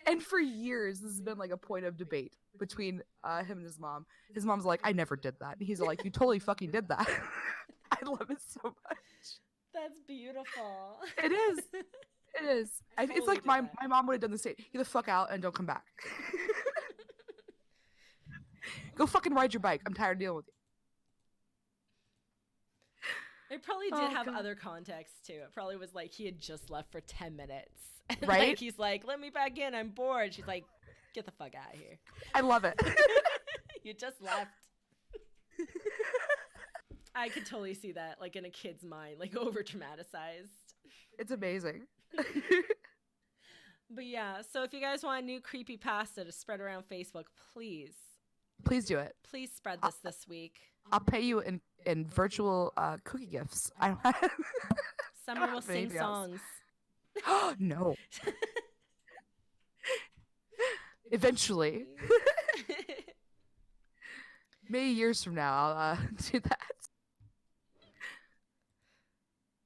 And for years, this has been like a point of debate between him and his mom. His mom's like, "I never did that." And he's like, "You totally fucking did that." I love it so much. That's beautiful. It is. It is. It's like my mom would have done the same. Get the fuck out and don't come back. Go fucking ride your bike. I'm tired of dealing with you. It probably did have other context too. It probably was like he had just left for 10 minutes. Right? Like he's like, "Let me back in. I'm bored." She's like, "Get the fuck out of here." I love it. You just left. I could totally see that, like in a kid's mind, like over dramatized. It's amazing. But yeah, so if you guys want a new creepypasta to spread around Facebook, please do it. Please spread this week. I'll pay you in virtual cookie gifts. I don't have. Someone will sing songs. No. Eventually. Maybe years from now, I'll do that.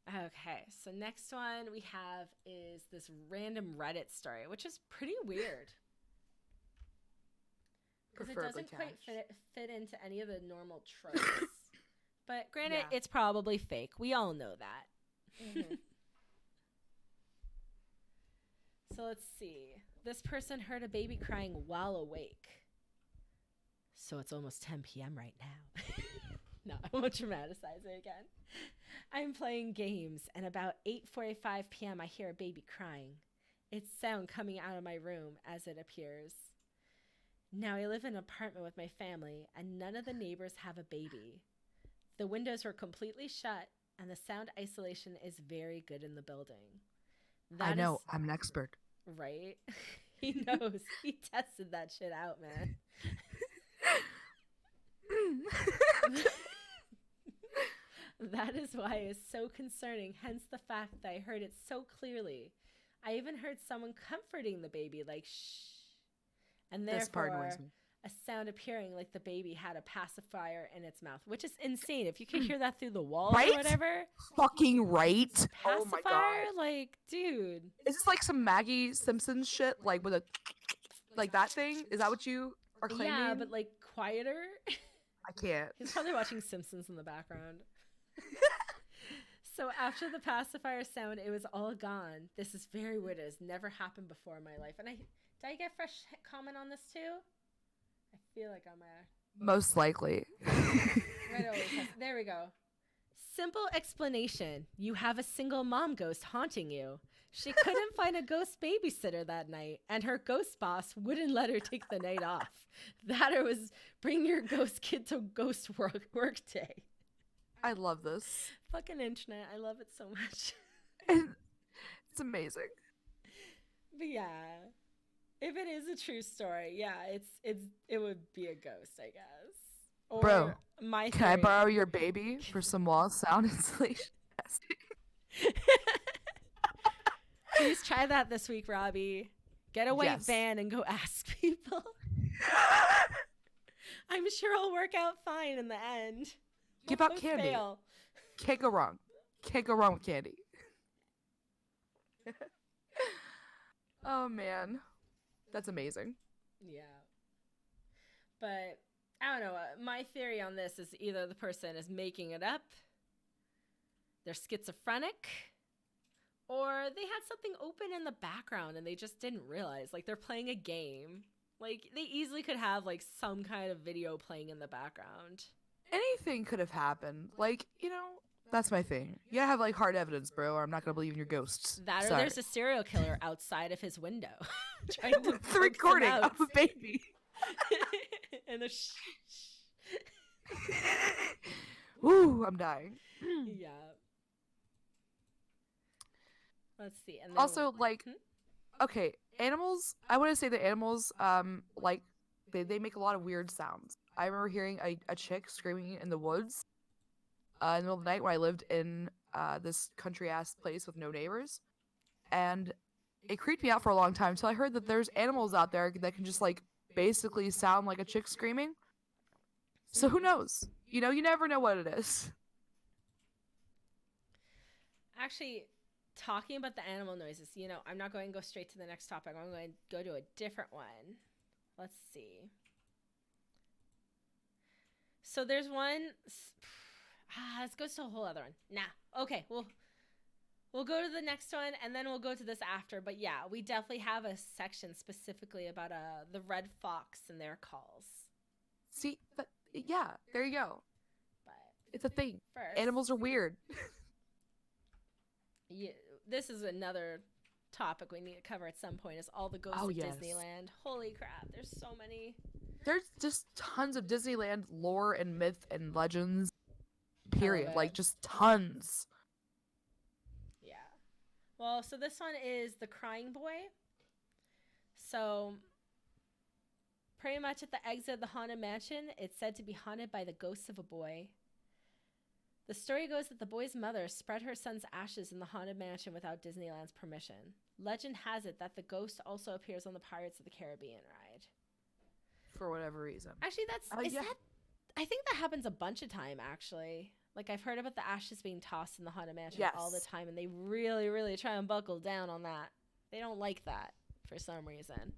Okay, so next one we have is this random Reddit story, which is pretty weird. Because it doesn't quite fit into any of the normal tropes. But granted, it's probably fake. We all know that. Mm-hmm. So let's see. This person heard a baby crying while awake. So it's almost 10 p.m. right now. No, I won't dramatize it again. I'm playing games, and about 8:45 p.m. I hear a baby crying. It's sound coming out of my room as it appears. Now I live in an apartment with my family, and none of the neighbors have a baby. The windows were completely shut, and the sound isolation is very good in the building. I know. I'm an expert. Right? He knows. He tested that shit out, man. That is why it's so concerning, hence the fact that I heard it so clearly. I even heard someone comforting the baby, like, shh. And therefore, a sound appearing like the baby had a pacifier in its mouth, which is insane. If you could hear that through the wall or whatever. Fucking right. Pacifier? Oh my God. Like, dude. Is this like some Maggie Simpson shit? Like with a, like that thing? Is that what you are claiming? Yeah, but like quieter. I can't. He's probably watching Simpsons in the background. So after the pacifier sound, it was all gone. This is very weird. It has never happened before in my life. And did I get fresh comment on this too? I feel like I'm most likely. Right over. There we go. Simple explanation. You have a single mom ghost haunting you. She couldn't find a ghost babysitter that night, and her ghost boss wouldn't let her take the night off. That or was bring your ghost kid to ghost work day. I love this. Fucking internet. I love it so much. It's amazing. But yeah, if it is a true story, yeah, it would be a ghost, I guess. Or Bro, my can I theory. borrow your baby for some wall sound insulation testing? Please try that this week, Robbie. Get a white Yes. van and go ask people. I'm sure it'll work out fine in the end. Give out Won't candy. fail. Can't go wrong. Can't go wrong with candy. Oh man, that's amazing. Yeah. But I don't know. My theory on this is either the person is making it up, they're schizophrenic, or they had something open in the background and they just didn't realize. Like, they're playing a game. Like, they easily could have, like, some kind of video playing in the background. Anything could have happened. Like, you know, that's my thing. You gotta have, like, hard evidence, bro, or I'm not gonna believe in your ghosts. That or Sorry. there's a serial killer outside of his window. Trying to With the recording of a baby. And the Ooh, I'm dying. yeah. Let's see. And then Also, like, okay, animals, I want to say that animals, like, they make a lot of weird sounds. I remember hearing a chick screaming in the woods in the middle of the night when I lived in this country-ass place with no neighbors. And it creeped me out for a long time until I heard that there's animals out there that can just, like, basically sound like a chick screaming. So who knows? You know, you never know what it is. Actually, talking about the animal noises, you know, I'm not going to go straight to the next topic. I'm going to go to a different one. Let's see. So there's one. This goes to a whole other one. Nah. Okay. We'll go to the next one and then we'll go to this after. But yeah, we definitely have a section specifically about the red fox and their calls. See, yeah, there you go. But It's a thing. first, Animals are weird. Yeah, this is another topic we need to cover at some point. Is all the ghosts of yes. Disneyland? Holy crap! There's so many. There's just tons of Disneyland lore and myth and legends. Period. it. Like, just tons. Yeah. Well, so this one is the Crying Boy. So, pretty much at the exit of the Haunted Mansion, it's said to be haunted by the ghost of a boy. The story goes that the boy's mother spread her son's ashes in the Haunted Mansion without Disneyland's permission. Legend has it that the ghost also appears on the Pirates of the Caribbean ride. For whatever reason. Actually, Yeah. I think that happens a bunch of time, actually. Like, I've heard about the ashes being tossed in the Haunted Mansion all the Yes. time, and they really, really try and buckle down on that. They don't like that for some reason.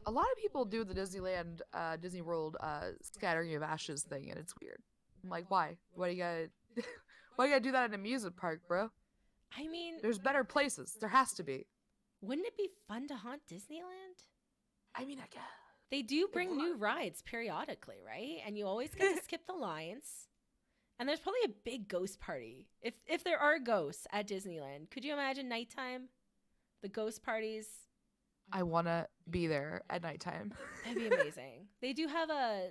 A lot of people do the Disneyland, Disney World, scattering of ashes thing, and it's weird. I'm like, why? Why do you gotta, why you gotta do that at an amusement park, bro? I mean, There's better places. There has to be. wouldn't it be fun to haunt Disneyland? I mean, I guess. They do bring new would. rides periodically, right? And you always get to skip the lines. And there's probably a big ghost party. If there are ghosts at Disneyland, could you imagine nighttime? The ghost parties? I wanna be there at nighttime. That'd be amazing. They do have a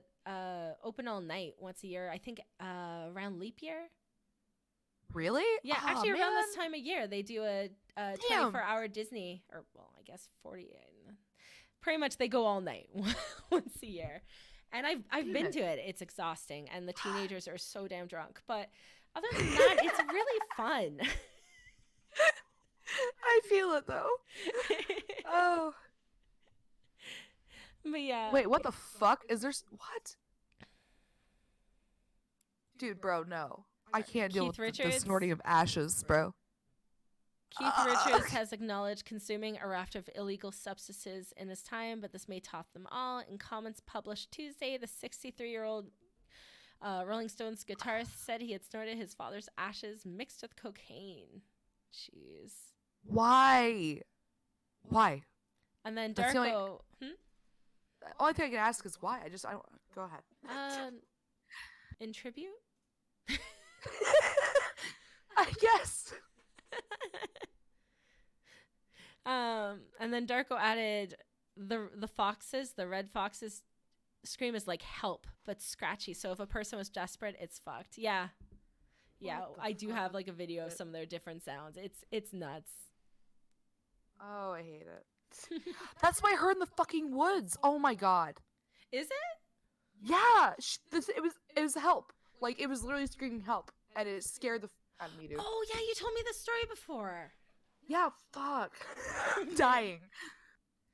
open all night once a year. I think around leap year. Really? Yeah, Aw, actually around man. this time of year they do a Damn. 24-hour Disney, or well, I guess 40. Pretty much they go all night once a year, and I've Damn been it. to it. It's exhausting, and the teenagers are so damn drunk. But other than that, it's really fun. I feel it though. Oh. But yeah. Wait, what the fuck? Is there what? Dude, bro, no. I can't deal Keith with the Richards? snorting of ashes, bro. Keith Richards has acknowledged consuming a raft of illegal substances in his time, but this may top them all. In comments published Tuesday, the 63-year-old Rolling Stones guitarist said he had snorted his father's ashes mixed with cocaine. Jeez. Why? Why? And then That's the only- Darko... The only thing I can ask is why. I don't. Go ahead. In tribute? Yes. And then Darko added the foxes, the red foxes scream is like help, but scratchy. So if a person was desperate, it's fucked. Yeah. Yeah, I do have like a video of some of their different sounds. It's nuts. Oh, I hate it. That's what I heard in the fucking woods. Oh my god. Is it? Yeah, it was help. Like it was literally screaming help, and it scared the out of me, dude. Oh yeah, you told me this story before. Yeah, fuck. I'm dying.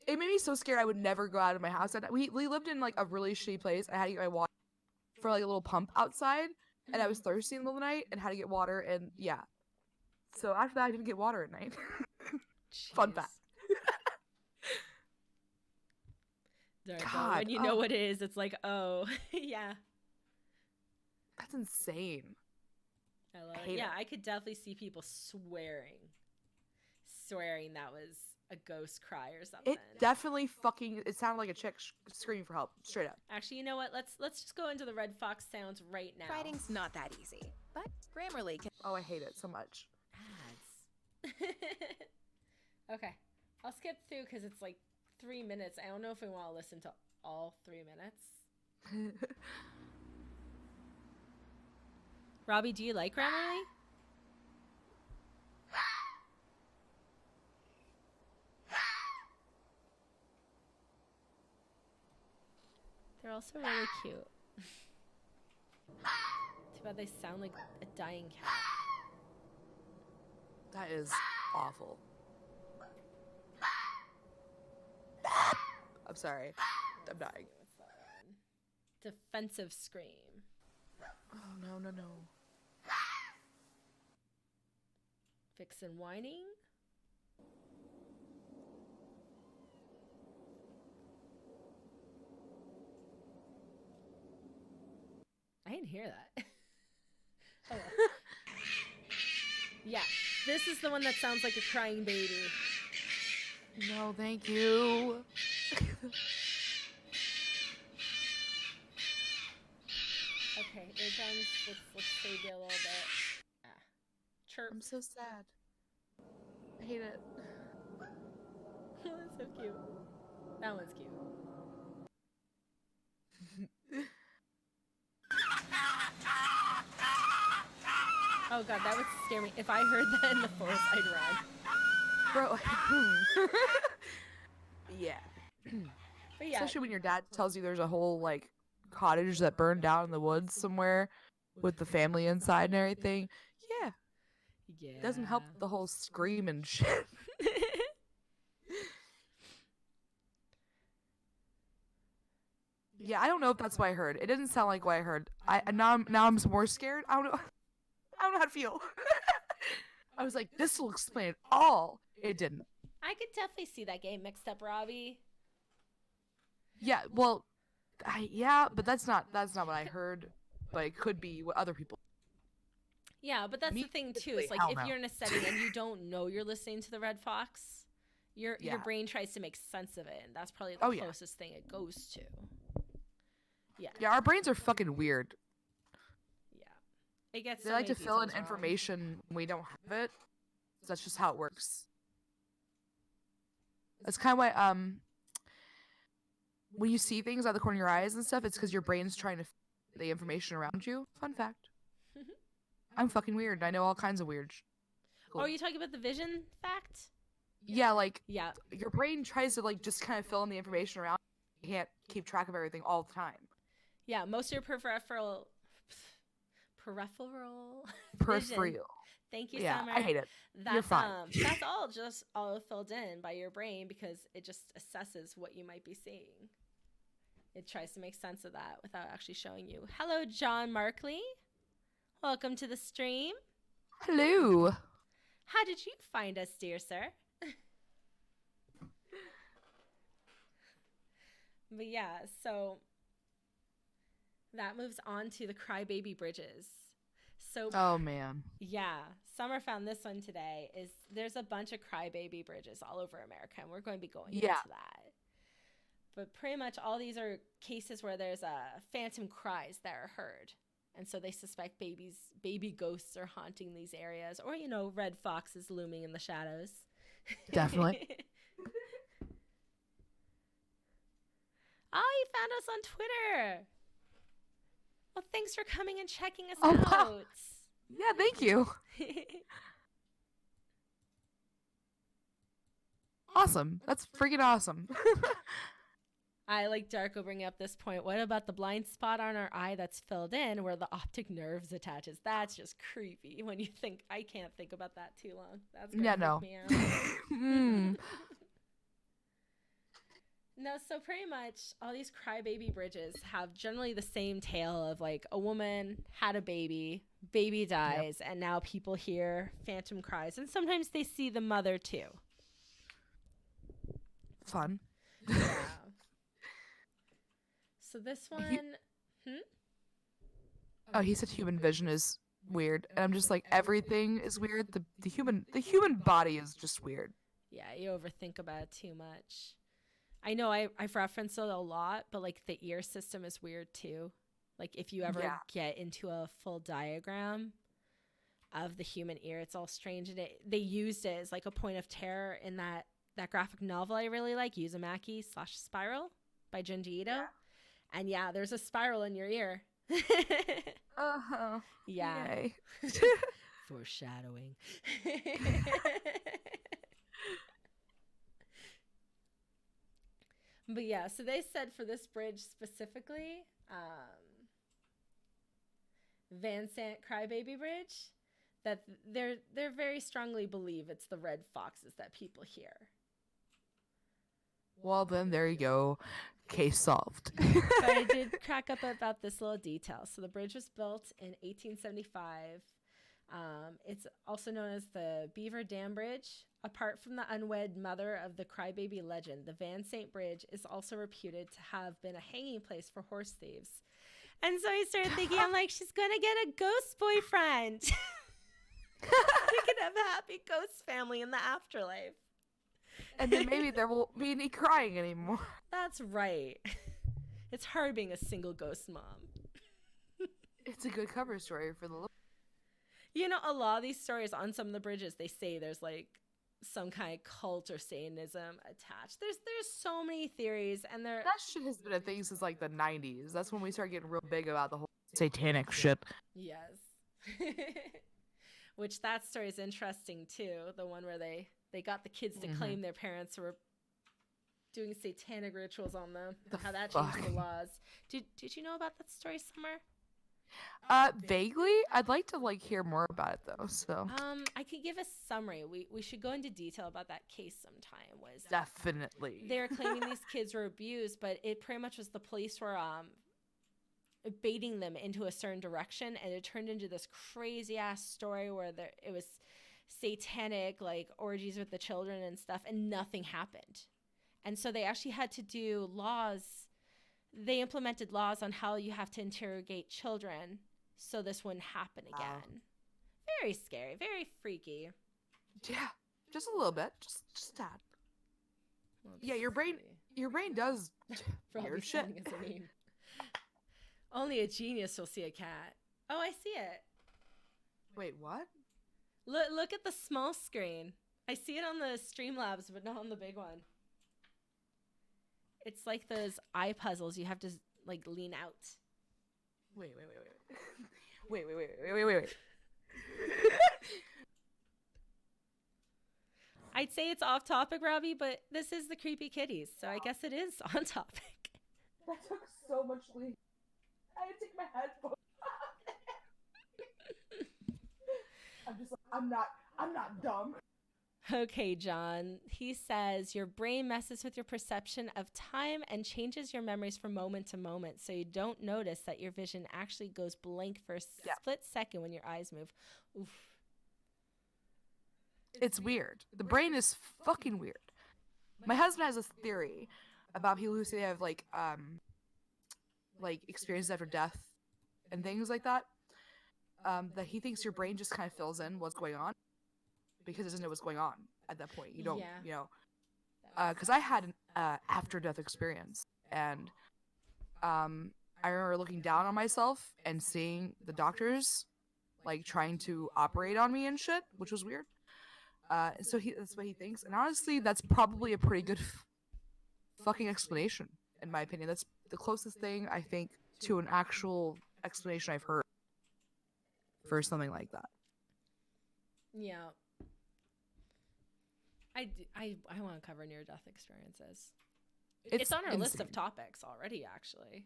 It made me so scared I would never go out of my house. And we lived in like a really shitty place. I had to get my water for like a little pump outside, and I was thirsty in the middle of the night and had to get water, and yeah. So after that, I didn't get water at night. Fun fact. God, when you know what it is, it's like, oh, yeah. That's insane. I love it. Yeah, I could definitely see people swearing that was a ghost cry or something. It definitely it sounded like a chick screaming for help, straight up. Actually, you know what? Let's just go into the red fox sounds right now. Writing's not that easy, but Grammarly can. Oh, I hate it so much. Ads. Okay, I'll skip through because it's like 3 minutes. I don't know if we want to listen to all 3 minutes. Robbie, do you like Grammarly? They're also really cute. Too bad they sound like a dying cat. That is awful. I'm sorry. I'm dying. What's that one? Defensive scream. Oh, no. Vixen whining. I didn't hear that. Oh, well. Yeah, this is the one that sounds like a crying baby. No, thank you. Okay, eardrums. Let's save you a little bit. Chirp. I'm so sad. I hate it. That's so cute. That one's cute. Oh god, that would scare me. If I heard that in the forest, I'd run. Bro. Yeah. But yeah. Especially when your dad tells you there's a whole, like, cottage that burned down in the woods somewhere with the family inside and everything. Yeah. Yeah. It doesn't help the whole scream and shit. Yeah, I don't know if that's what I heard. It didn't sound like what I heard. Now I'm more scared. I don't know how to feel. I was like, this will explain it all. It didn't. I could definitely see that game mixed up, Robbie. Yeah, well, but that's not what I heard. But it could be what other people. Yeah, but that's the thing too. Is like if you're in a setting and you don't know you're listening to the Red Fox, your brain tries to make sense of it, and that's probably the closest thing it goes to. Yeah. Yeah, our brains are fucking weird. Yeah. It gets. They like to fill in information when we don't have it. That's just how it works. That's kind of why when you see things out of the corner of your eyes and stuff, it's because your brain's trying to fit the information around you. Fun fact. I'm fucking weird. I know all kinds of weird. Cool. Oh, are you talking about the vision fact? Yeah, like yeah, your brain tries to like just kind of fill in the information around. You can't keep track of everything all the time. Yeah, most of your peripheral. Vision. Thank you, yeah, Summer. I hate it. That's, You're fine. That's all filled in by your brain because it just assesses what you might be seeing. It tries to make sense of that without actually showing you. Hello, John Markley. Welcome to the stream. Hello. How did you find us, dear sir? But yeah, so that moves on to the crybaby bridges. So oh man. Yeah, Summer found this one today. There's a bunch of crybaby bridges all over America, and we're going to be going into that. But pretty much all these are cases where there's phantom cries that are heard. And so they suspect baby ghosts are haunting these areas, or, red foxes looming in the shadows. Definitely. Oh, you found us on Twitter. Well, thanks for coming and checking us Oh, out. wow. Yeah, thank you. Awesome. That's freaking awesome. I like Darko bringing up this point. What about the blind spot on our eye that's filled in where the optic nerves attaches? That's just creepy when you think. I can't think about that too long. That's gonna freak me out. No, so pretty much all these crybaby bridges have generally the same tale of like a woman had a baby dies, and now people hear phantom cries, and sometimes they see the mother too. Fun. Yeah. So this one, Oh, he said human vision is weird, and I'm just like, everything is weird. The human body is just weird. Yeah, you overthink about it too much. I know I've referenced it a lot, but like the ear system is weird too. Like if you ever get into a full diagram of the human ear, it's all strange. And they used it as like a point of terror in that graphic novel I really like, Uzumaki/Spiral by Junji Ito. Yeah. And yeah, there's a spiral in your ear. Uh-huh. Yeah. Yay. Foreshadowing. But yeah, so they said for this bridge specifically, Van Sant Crybaby Bridge, that they're very strongly believe it's the red foxes that people hear. Well, then there you go. Case solved. But I did crack up about this little detail. So the bridge was built in 1875. It's also known as the Beaver Dam Bridge. Apart from the unwed mother of the crybaby legend, the Van Sant Bridge is also reputed to have been a hanging place for horse thieves. And so I started thinking, I'm like, she's going to get a ghost boyfriend. We can have a happy ghost family in the afterlife. And then maybe there won't be any crying anymore. That's right. It's hard being a single ghost mom. It's a good cover story for the little. A lot of these stories on some of the bridges, they say there's like some kind of cult or Satanism attached. There's so many theories, and That shit has been a thing since like the 90s. That's when we started getting real big about the whole satanic shit. Yes. Which that story is interesting too. The one where they got the kids to claim their parents were doing satanic rituals on them. How that changed the laws. Did you know about that story, Summer? Vaguely. I'd like to hear more about it though. So I could give a summary. We should go into detail about that case sometime. Was definitely they were claiming these kids were abused, but it pretty much was the police were baiting them into a certain direction, and it turned into this crazy ass story where it was satanic orgies with the children and stuff, and nothing happened. And so they actually had to do laws. They implemented laws on how you have to interrogate children so this wouldn't happen again. Very scary, very freaky. Yeah, just a little bit, just a tad. Well, yeah, your brain does weird shit. Only a genius will see a cat. Oh, I see it. Wait, what? Look at the small screen. I see it on the Streamlabs, but not on the big one. It's like those eye puzzles. You have to lean out. Wait. I'd say it's off topic, Robbie, but this is the Creepy Kitties, so I guess it is on topic. That took so much leave. I had to take my headphones off. I'm not dumb. Okay, John. He says your brain messes with your perception of time and changes your memories from moment to moment, so you don't notice that your vision actually goes blank for a split second when your eyes move. Oof. It's weird. The brain is fucking weird. My husband has this theory about people who say they have experiences after death and things like that. That he thinks your brain just kind of fills in what's going on because it doesn't know what's going on at that point. You don't, because I had an after-death experience, and I I remember looking down on myself and seeing the doctors like trying to operate on me and shit, which was weird. So that's what he thinks, and honestly, that's probably a pretty good fucking explanation in my opinion. That's the closest thing I think to an actual explanation I've heard for something like that. Yeah. I want to cover near-death experiences. It's on our list of topics already, actually.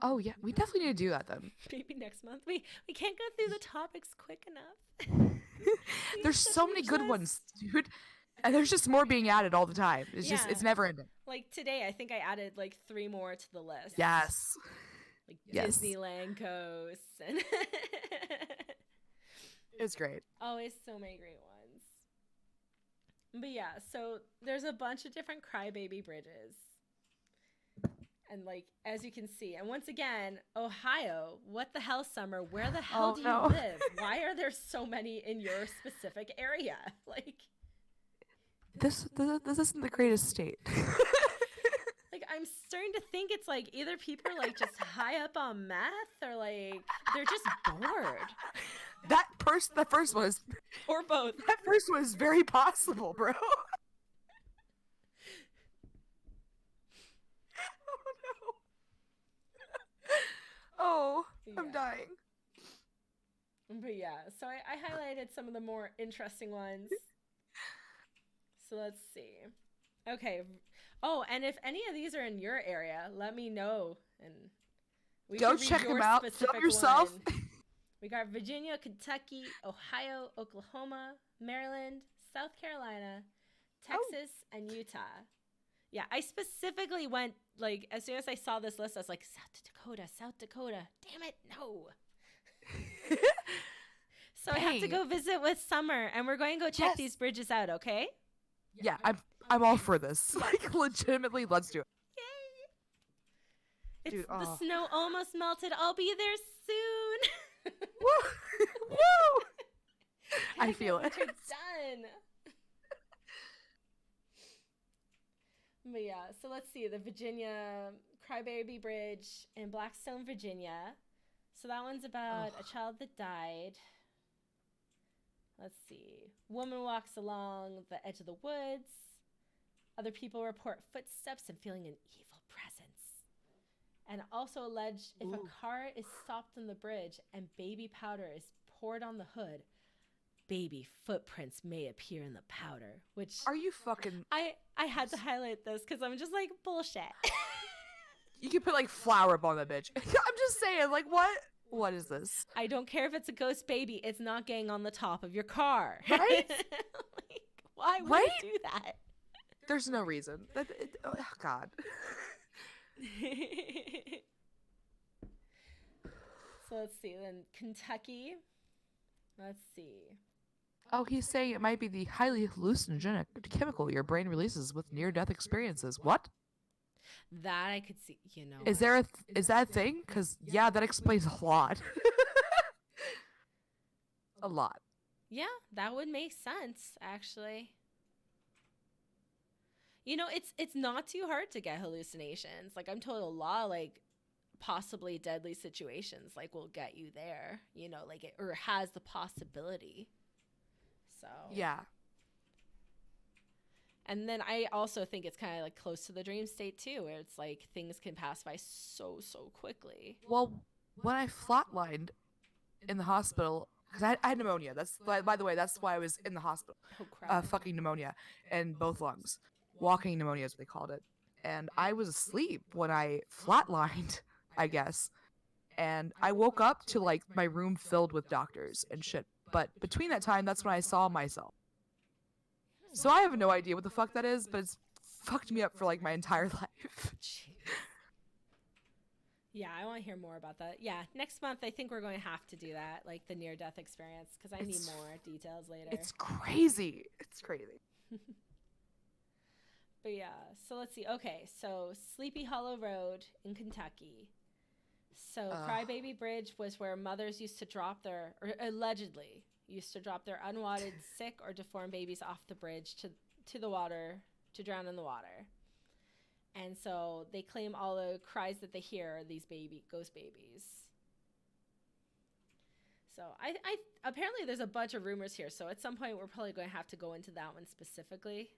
Oh yeah, we definitely need to do that then. Maybe next month. We can't go through the topics quick enough. There's so many good ones, dude. And there's just more being added all the time. It's just, it's never ending. Like today, I think I added like 3 more to the list. Yes. Like Disneyland ghosts. And it's great. Always so many great ones. But yeah, so there's a bunch of different crybaby bridges. And like, as you can see, and once again, Ohio, what the hell, Summer? Where the hell do you live? Why are there so many in your specific area? Like, this isn't the greatest state. Like, I'm starting to think it's like either people are like just high up on meth or like they're just bored. That first one is, or both. That first one is very possible, bro. Oh, I'm dying. But yeah, so I highlighted some of the more interesting ones. So let's see. Okay. Oh, and if any of these are in your area, let me know. And we go check them out. Film yourself. We got Virginia, Kentucky, Ohio, Oklahoma, Maryland, South Carolina, Texas, and Utah. Yeah, I specifically went, like, as soon as I saw this list, I was like, South Dakota. Damn it, no. So I have to go visit with Summer, and we're going to go check these bridges out, okay? Yeah, I'm all for this. Like, legitimately, let's do it. Yay! Dude, the snow almost melted. I'll be there soon. Woo! Woo! I feel it. Done. But yeah, so let's see. The Virginia Crybaby Bridge in Blackstone, Virginia. So that one's about a child that died. Let's see. Woman walks along the edge of the woods. Other people report footsteps and feeling an evil presence. And also allege if a car is stopped on the bridge and baby powder is poured on the hood, baby footprints may appear in the powder. Which are you fucking? I had to highlight this because I'm just like, bullshit. You can put like flour up on the bitch. I'm just saying, like, what is this? I don't care if it's a ghost baby. It's not getting on the top of your car. Right? Like, why would you do that? There's no reason. Oh, God. So let's see. Then Kentucky. Let's see. Oh, he's saying it might be the highly hallucinogenic chemical your brain releases with near-death experiences. What? That I could see, you know. Is that a thing? Because, yeah, that explains a lot. A lot. Yeah, that would make sense, actually. You know, it's not too hard to get hallucinations. Like, I'm told a lot, like, possibly deadly situations, like, will get you there, you know, like, it, or has the possibility. So. Yeah. And then I also think it's kind of like close to the dream state too, where it's like things can pass by so quickly. Well, when I flatlined in the hospital, because I had pneumonia. That's, by the way, that's why I was in the hospital. Oh crap! Fucking pneumonia in both lungs. Walking pneumonia is what they called it. And I was asleep when I flatlined, I guess. And I woke up to like my room filled with doctors and shit. But between that time, that's when I saw myself. So I have no idea what the fuck that is, but it's fucked me up for like my entire life. Jeez. Yeah, I want to hear more about that. Yeah, next month I think we're going to have to do that, like the near-death experience, because I need more details later. It's crazy. It's crazy. But yeah, so let's see. Okay, so Sleepy Hollow Road in Kentucky. So Crybaby Bridge was where mothers used to drop their, or allegedly used to drop their unwanted, sick, or deformed babies off the bridge to the water, to drown in the water. And so they claim all the cries that they hear are these ghost babies. So I apparently there's a bunch of rumors here. So at some point we're probably going to have to go into that one specifically,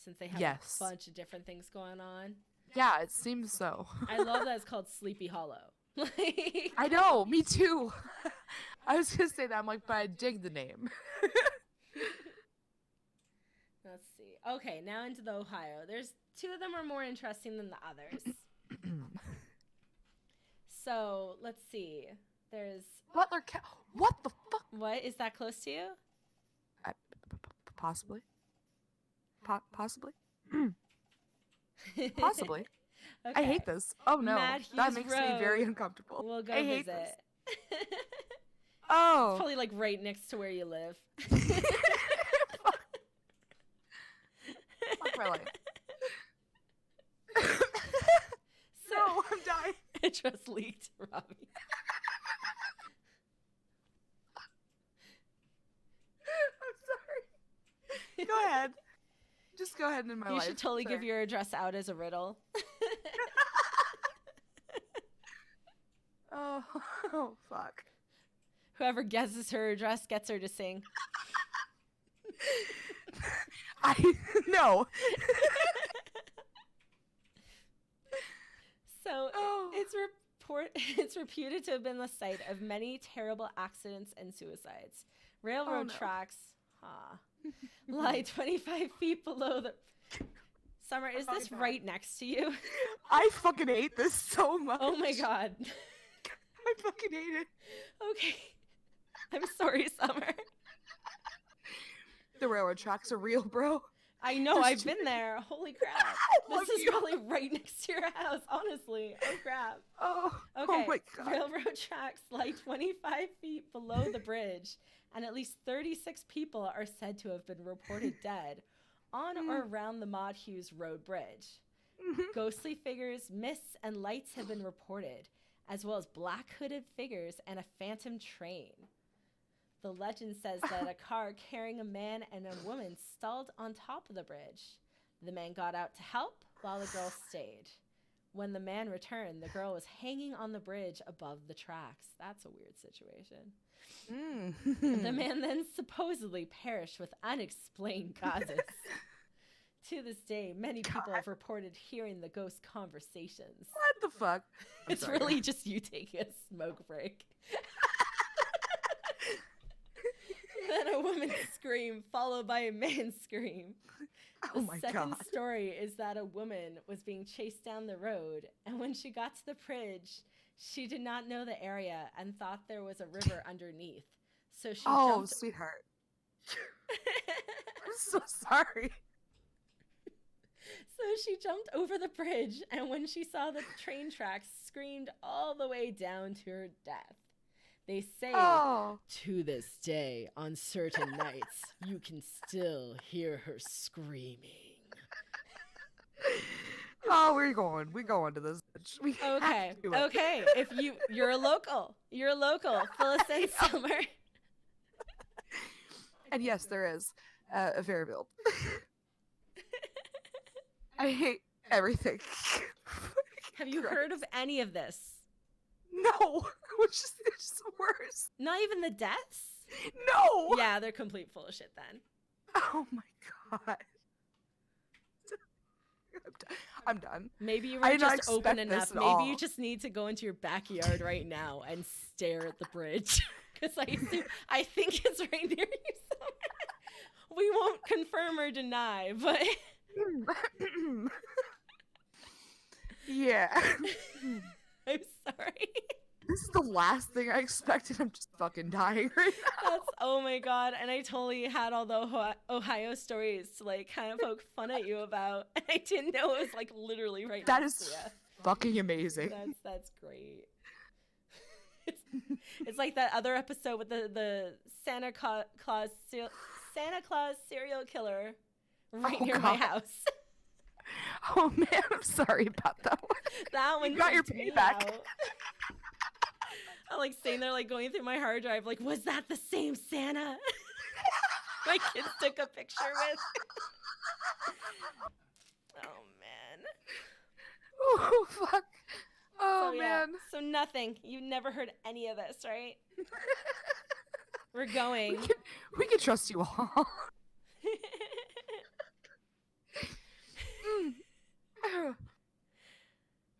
since they have a bunch of different things going on. Yeah, it seems so. I love that it's called Sleepy Hollow. Like, I know, me too. I was gonna say that. I'm like, but I dig the name. let's see. Okay, now into the Ohio. There's 2 of them are more interesting than the others. So let's see. There's Butler. What the fuck? what is that close to you? Possibly. Possibly. Possibly. Okay. I hate this. Oh no, Mad that Hughes makes me Road. very uncomfortable. We'll go I hate visit. this. It's Oh. probably like right next to where you live. Fuck my life. So, No, I'm dying. it just leaked, Robbie. I'm sorry. Go ahead. Just go ahead in my You life. should totally give Sure. your address out as a riddle. Oh, fuck. Whoever guesses her address gets her to sing. No. So Oh. it's reputed to have been the site of many terrible accidents and suicides. Railroad no. tracks lie 25 feet below the... Summer, is Oh, this God. right next to you? I fucking hate this so much. Oh my god. I fucking hate it. Okay. I'm sorry, Summer. The railroad tracks are real, bro. I know, There's I've too- been there. Holy crap. Love This is you. probably right next to your house, honestly. Oh crap. Oh, Okay. oh my god. Railroad tracks lie 25 feet below the bridge, and at least 36 people are said to have been reported dead on or around the Maud Hughes Road Bridge. Mhm. Ghostly figures, mists, and lights have been reported, as well as black hooded figures and a phantom train. The legend says that a car carrying a man and a woman stalled on top of the bridge. The man got out to help while the girl stayed. When the man returned, the girl was hanging on the bridge above the tracks. That's a weird situation. Mm. The man then supposedly perished with unexplained causes. To this day, many people have reported hearing the ghost conversations. What the fuck? I'm It's sorry. really just you taking a smoke break. Then a woman's scream, followed by a man's scream. Oh The my second god. story is that a woman was being chased down the road, and when she got to the bridge, she did not know the area and thought there was a river underneath. So she Oh, jumped. sweetheart. I'm so sorry. So she jumped over the bridge, and when she saw the train tracks, screamed all the way down to her death. They say, Oh. to this day, on certain nights, you can still hear her screaming. Oh, we're going. We go into this. We have Okay, to do it. okay. If you're a local, fill us in, Summer. And yes, there is a Fairfield. I hate everything. Have you heard of any of this? No, which is it's worse. Not even the deaths? No. Yeah, they're complete full of shit then. Oh my god. I'm done. Maybe you I were did not just open expect enough. this at Maybe you all. just need to go into your backyard right now and stare at the bridge. Because I think it's right near you somewhere. We won't confirm or deny, but Yeah. I'm sorry. This is the last thing I expected. I'm just fucking dying right now. That's, oh my god. And I totally had all the Ohio stories to like kind of poke fun at you about. And I didn't know it was like literally right That next is to you. fucking amazing. That's great. It's like that other episode with the Santa Claus serial killer right Oh, near my God. house. Oh man, I'm sorry about that one. That one got your freaked me payback. out. I'm like sitting there like going through my hard drive like, was that the same Santa my kids took a picture with? Oh man. Oh fuck. Oh So, man. So nothing. You never heard any of this, right? We're going. We can trust you all.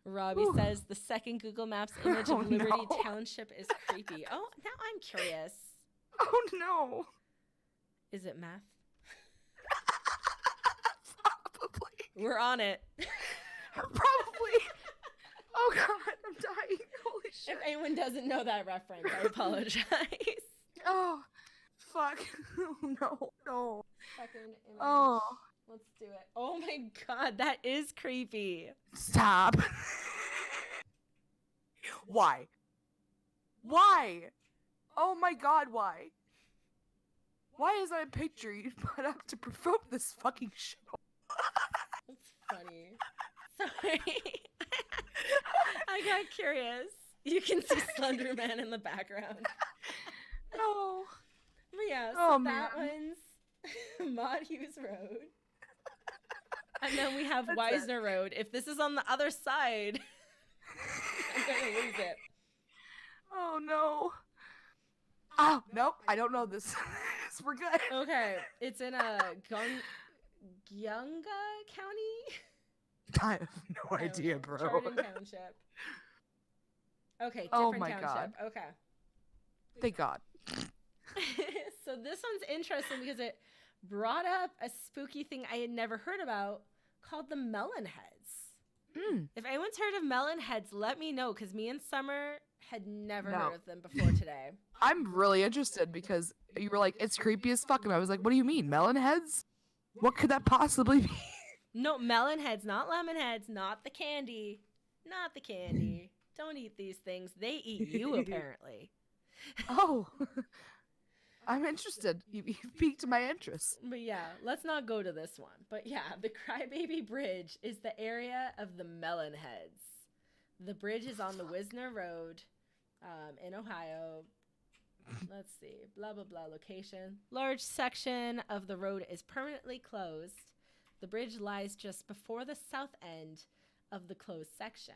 Robbie Whew. says the second Google Maps image Oh, of Liberty no. Township is creepy. Oh, now I'm curious. Oh no. Is it math? Probably. We're on it. Probably. Oh god, I'm dying. Holy shit. If anyone doesn't know that reference, I apologize. Oh, fuck. Oh no. No. Second image. Oh. Let's do it. Oh my god, that is creepy. Stop. Why? Why? Oh my god, why? Why is that a picture you put up to provoke this fucking show? That's funny. Sorry. I got curious. You can see Slender Man in the background. No. But yeah, so Oh, that man. one's Maud Hughes Road. And then we have That's Wisner Road. If this is on the other side, I'm gonna lose it. Oh no. Oh, nope. I don't know this. We're good. Okay, it's in Gyunga County? I have no idea, bro. Chardon Township. Okay, different Oh my township. God. Okay. Thank God. So this one's interesting because it brought up a spooky thing I had never heard about called the melon heads. Mm. If anyone's heard of melon heads, let me know because me and Summer had never No. heard of them before today. I'm really interested because you were like, it's creepy as fuck. And I was like, what do you mean? Melon heads? What could that possibly be? No, melon heads, not lemon heads, not the candy. Not the candy. Don't eat these things. They eat you, apparently. Oh. I'm interested. You piqued my interest. But yeah, let's not go to this one. But yeah, the Crybaby Bridge is the area of the melon heads. The bridge is on the Wisner Road in Ohio. Let's see. Blah, blah, blah. Location. Large section of the road is permanently closed. The bridge lies just before the south end of the closed section.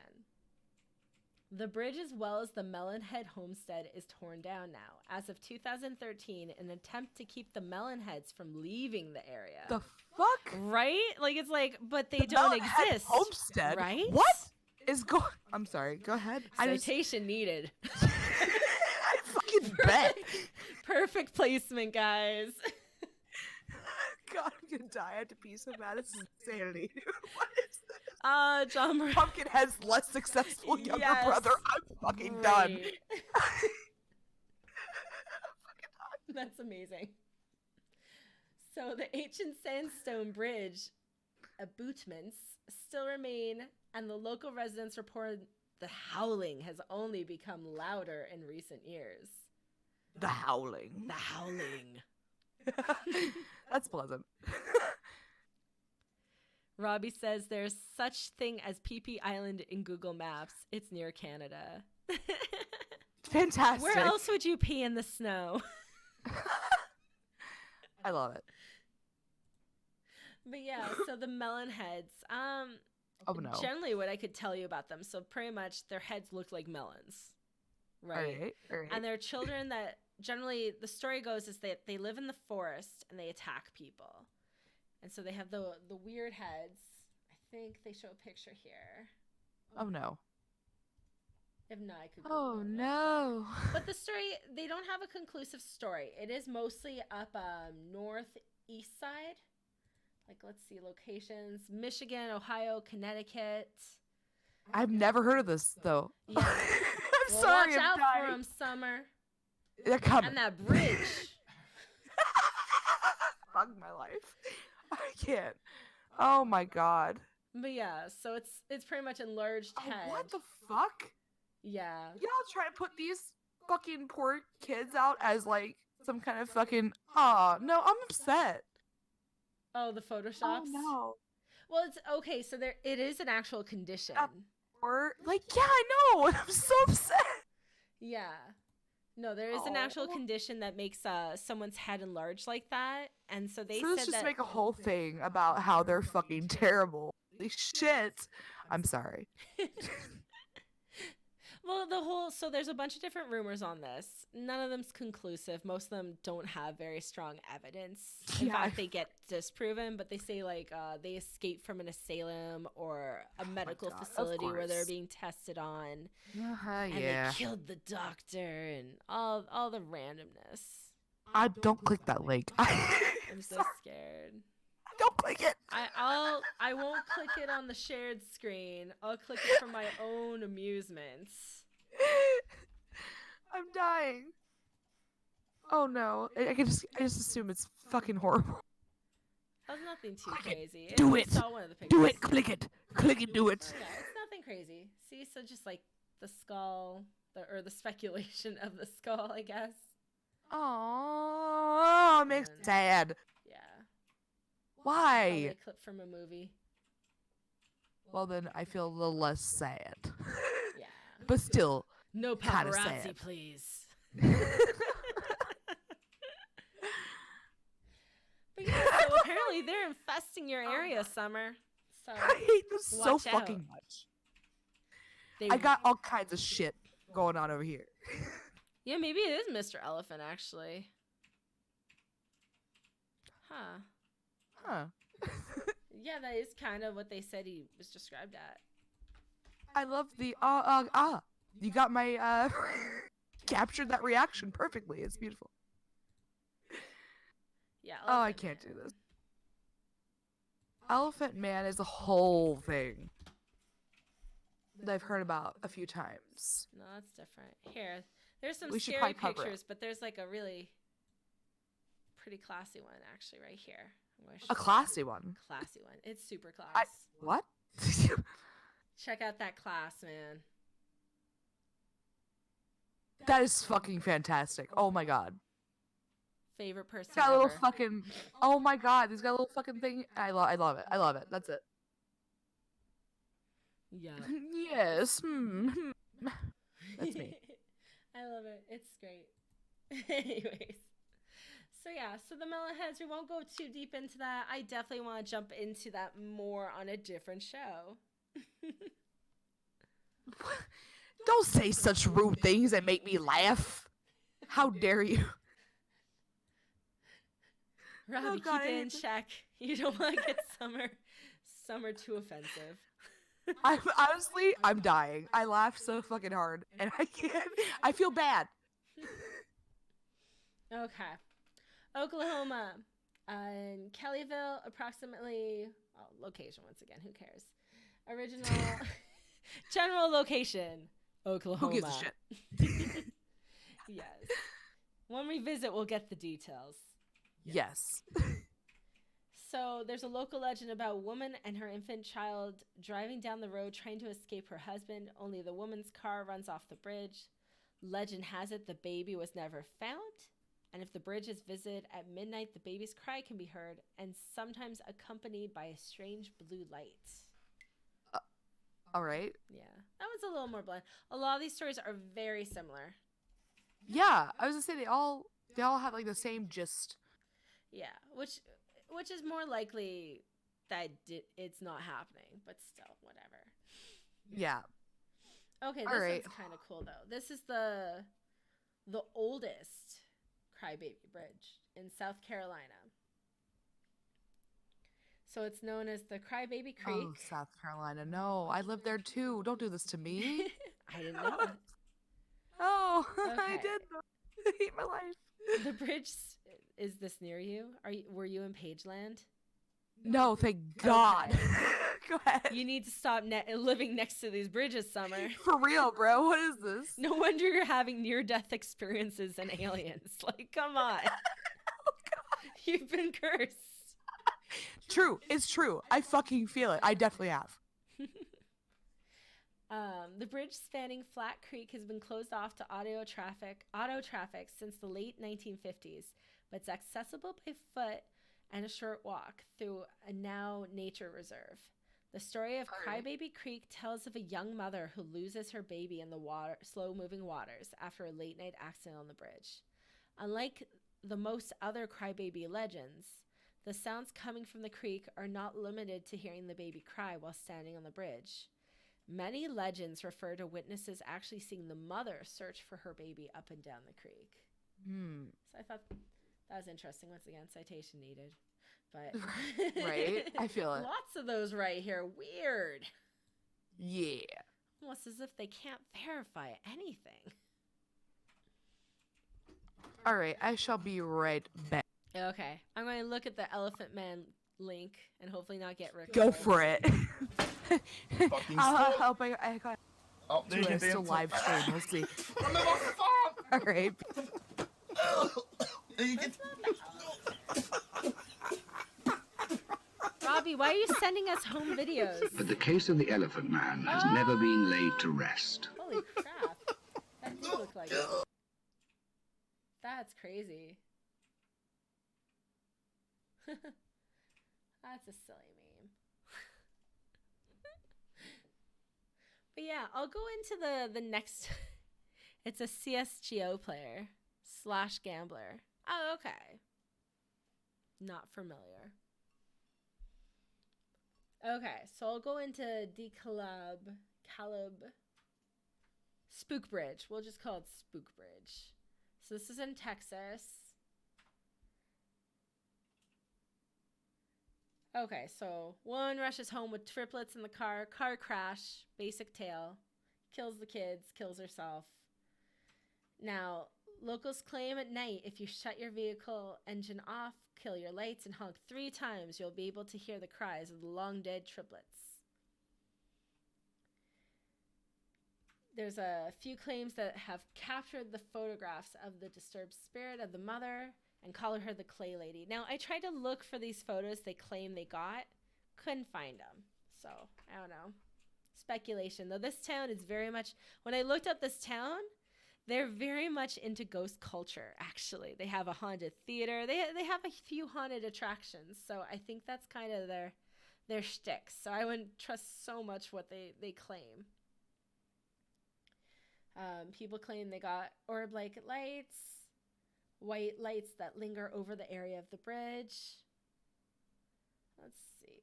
The bridge, as well as the Melonhead homestead, is torn down now. As of 2013, an attempt to keep the Melonheads from leaving the area. The fuck? Right? Like, it's like, but they The don't Melonhead exist. Homestead? Right? What is going? I'm sorry. Go ahead. Citation needed. I fucking bet. Perfect placement, guys. God, I'm gonna die. I had to pee so bad. This is insanity. What is this? John Moran. Pumpkinhead's less successful younger Yes. brother. I'm fucking done. Right. That's amazing. So the ancient sandstone bridge abutments still remain, and the local residents report the howling has only become louder in recent years. The howling. The howling. That's pleasant. Robbie says there's such thing as PP Island in Google Maps. It's near Canada. Fantastic. Where else would you pee in the snow? I love it. But yeah, so the melon heads. Oh no. Generally what I could tell you about them, so pretty much their heads look like melons. Right? All right. And they're children that generally the story goes is that they live in the forest and they attack people. And so they have the weird heads. I think they show a picture here. Oh no. If not, I could Oh Google it. no. But the story, they don't have a conclusive story. It is mostly up northeast side. Like, let's see, locations. Michigan, Ohio, Connecticut. I've never heard of this though. Yeah. I'm Well, sorry. watch I'm out dying. for them, Summer. They're coming. And that bridge. Fuck my life. I can't. Oh my god. But yeah, so it's pretty much enlarged Oh, head. what the fuck? Yeah. Y'all trying to put these fucking poor kids out as like some kind of fucking. Oh no, I'm upset. Oh, the photoshops. Oh no. Well, it's okay. So it is an actual condition. Or like, yeah, I know. I'm so upset. Yeah. No, there is an actual Oh. condition that makes someone's head enlarged like that, and so they So let's said just that. make a whole thing about how they're fucking terrible. Holy shit. I'm sorry. Well, so there's a bunch of different rumors on this. None of them's conclusive. Most of them don't have very strong evidence. In fact, they get disproven, but they say like they escaped from an asylum or a medical facility where they're being tested on. And they killed the doctor and all the randomness. I don't click that link. I'm so scared. Don't click it. I won't click it on the shared screen. I'll click it for my own amusement. I'm dying. Oh no. I just assume it's fucking horrible. That was nothing too crazy. Do it. Saw one of the pictures. Do it. Click it. Click it. Do it. Yeah, it's nothing crazy. See, so just like the skull, the speculation of the skull, I guess. Oh, it makes me sad. Yeah. Why? Probably a clip from a movie. Well, then I feel a little less sad. Yeah. But still, no kinda paparazzi, sad. please. But yeah, so apparently they're infesting your area, Summer. So I hate this so watch out. fucking much. I got all kinds of shit going on over here. Yeah, maybe it is Mr. Elephant, actually. Huh. Yeah, that is kind of what they said he was described at. I love the You got my captured that reaction perfectly. It's beautiful. Yeah. I can't do this. Elephant Man is a whole thing that I've heard about a few times. No, that's different. Here, there's some We should scary probably cover pictures, but there's like a really pretty classy one actually right here. A classy one. Classy one. It's super class. What? Check out that class, man. That is fucking fantastic. Oh my god. Favorite person He's got a little ever. fucking. Oh my god, he's got a little fucking thing. I love it. I love it. That's it. Yeah. Yes. That's me. I love it. It's great. Anyways. So yeah, so the Melonheads, we won't go too deep into that. I definitely want to jump into that more on a different show. Don't say such rude things and make me laugh. How dare you? Robbie, God, keep it in check. You don't want to get Summer too offensive. I'm dying. I laughed so fucking hard, and I can't. I feel bad. Okay. Oklahoma. In Kellyville, approximately... Oh, location once again. Who cares? Original... General location. Oklahoma. Who gives a shit? Yes. When we visit, we'll get the details. Yes. So there's a local legend about a woman and her infant child driving down the road trying to escape her husband, only the woman's car runs off the bridge. Legend has it the baby was never found, and if the bridge is visited at midnight, the baby's cry can be heard, and sometimes accompanied by a strange blue light. All right. Yeah, that one's a little more blunt. A lot of these stories are very similar. Yeah, I was gonna say they all have like the same gist. Yeah, which is more likely that it's not happening, but still, whatever. Yeah. Okay, this one's kind of cool though. This is the oldest crybaby bridge in South Carolina. So it's known as the Crybaby Creek. Oh, South Carolina. No, I live there too. Don't do this to me. I didn't know that. Oh, Okay. I did. I hate my life. The bridge, is this near you? Were you in Pageland? No, thank God. Okay. Go ahead. You need to stop living next to these bridges, Summer. For real, bro. What is this? No wonder you're having near-death experiences and aliens. Like, come on. Oh, God. You've been cursed. True. It's true. I fucking feel it. I definitely have. The bridge spanning Flat Creek has been closed off to auto traffic since the late 1950s, but it's accessible by foot and a short walk through a now nature reserve. The story of Crybaby Creek tells of a young mother who loses her baby in the slow-moving waters after a late-night accident on the bridge. Unlike the most other crybaby legends, the sounds coming from the creek are not limited to hearing the baby cry while standing on the bridge. Many legends refer to witnesses actually seeing the mother search for her baby up and down the creek. So I thought that was interesting. Once again, citation needed. But Right? I feel it. Lots of those right here. Weird. Yeah. Almost as if they can't verify anything. All right, I shall be right back. Okay. I'm going to look at the Elephant Man link and hopefully not get ripped. Go for it. Fucking I'll still. help. I got Oh, there you to can a still dance. live stream. We'll see. I'm not off the farm. All right. There you can. Robbie, why are you sending us home videos? But the case of the Elephant Man has never been laid to rest. Holy crap. That did look like it. That's crazy. That's a silly meme. But yeah, I'll go into the next. It's a CSGO player / gambler. Oh, okay. Not familiar. Okay, so I'll go into Caleb Spook Bridge. We'll just call it Spook Bridge. So this is in Texas. Okay, so woman rushes home with triplets in the car crash, basic tale, kills the kids, kills herself. Now, locals claim at night if you shut your vehicle engine off, kill your lights, and honk 3 times, you'll be able to hear the cries of the long-dead triplets. There's a few claims that have captured the photographs of the disturbed spirit of the mother and call her the Clay Lady. Now, I tried to look for these photos they claim they got. Couldn't find them. So, I don't know. Speculation. Though this town is very much... When I looked up this town, they're very much into ghost culture, actually. They have a haunted theater. They have a few haunted attractions. So, I think that's kind of their shtick. So, I wouldn't trust so much what they claim. People claim they got orb-like lights, white lights that linger over the area of the bridge. Let's see.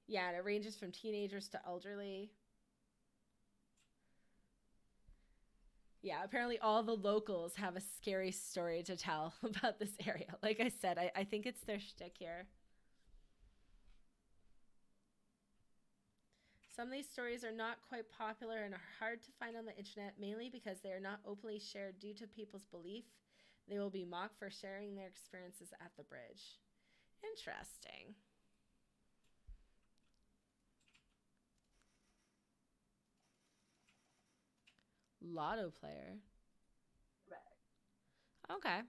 Yeah, and it ranges from teenagers to elderly. Yeah, apparently all the locals have a scary story to tell about this area. Like I said, I think it's their shtick here. Some of these stories are not quite popular and are hard to find on the internet, mainly because they are not openly shared due to people's belief they will be mocked for sharing their experiences at the bridge. Interesting. Lotto player. Okay.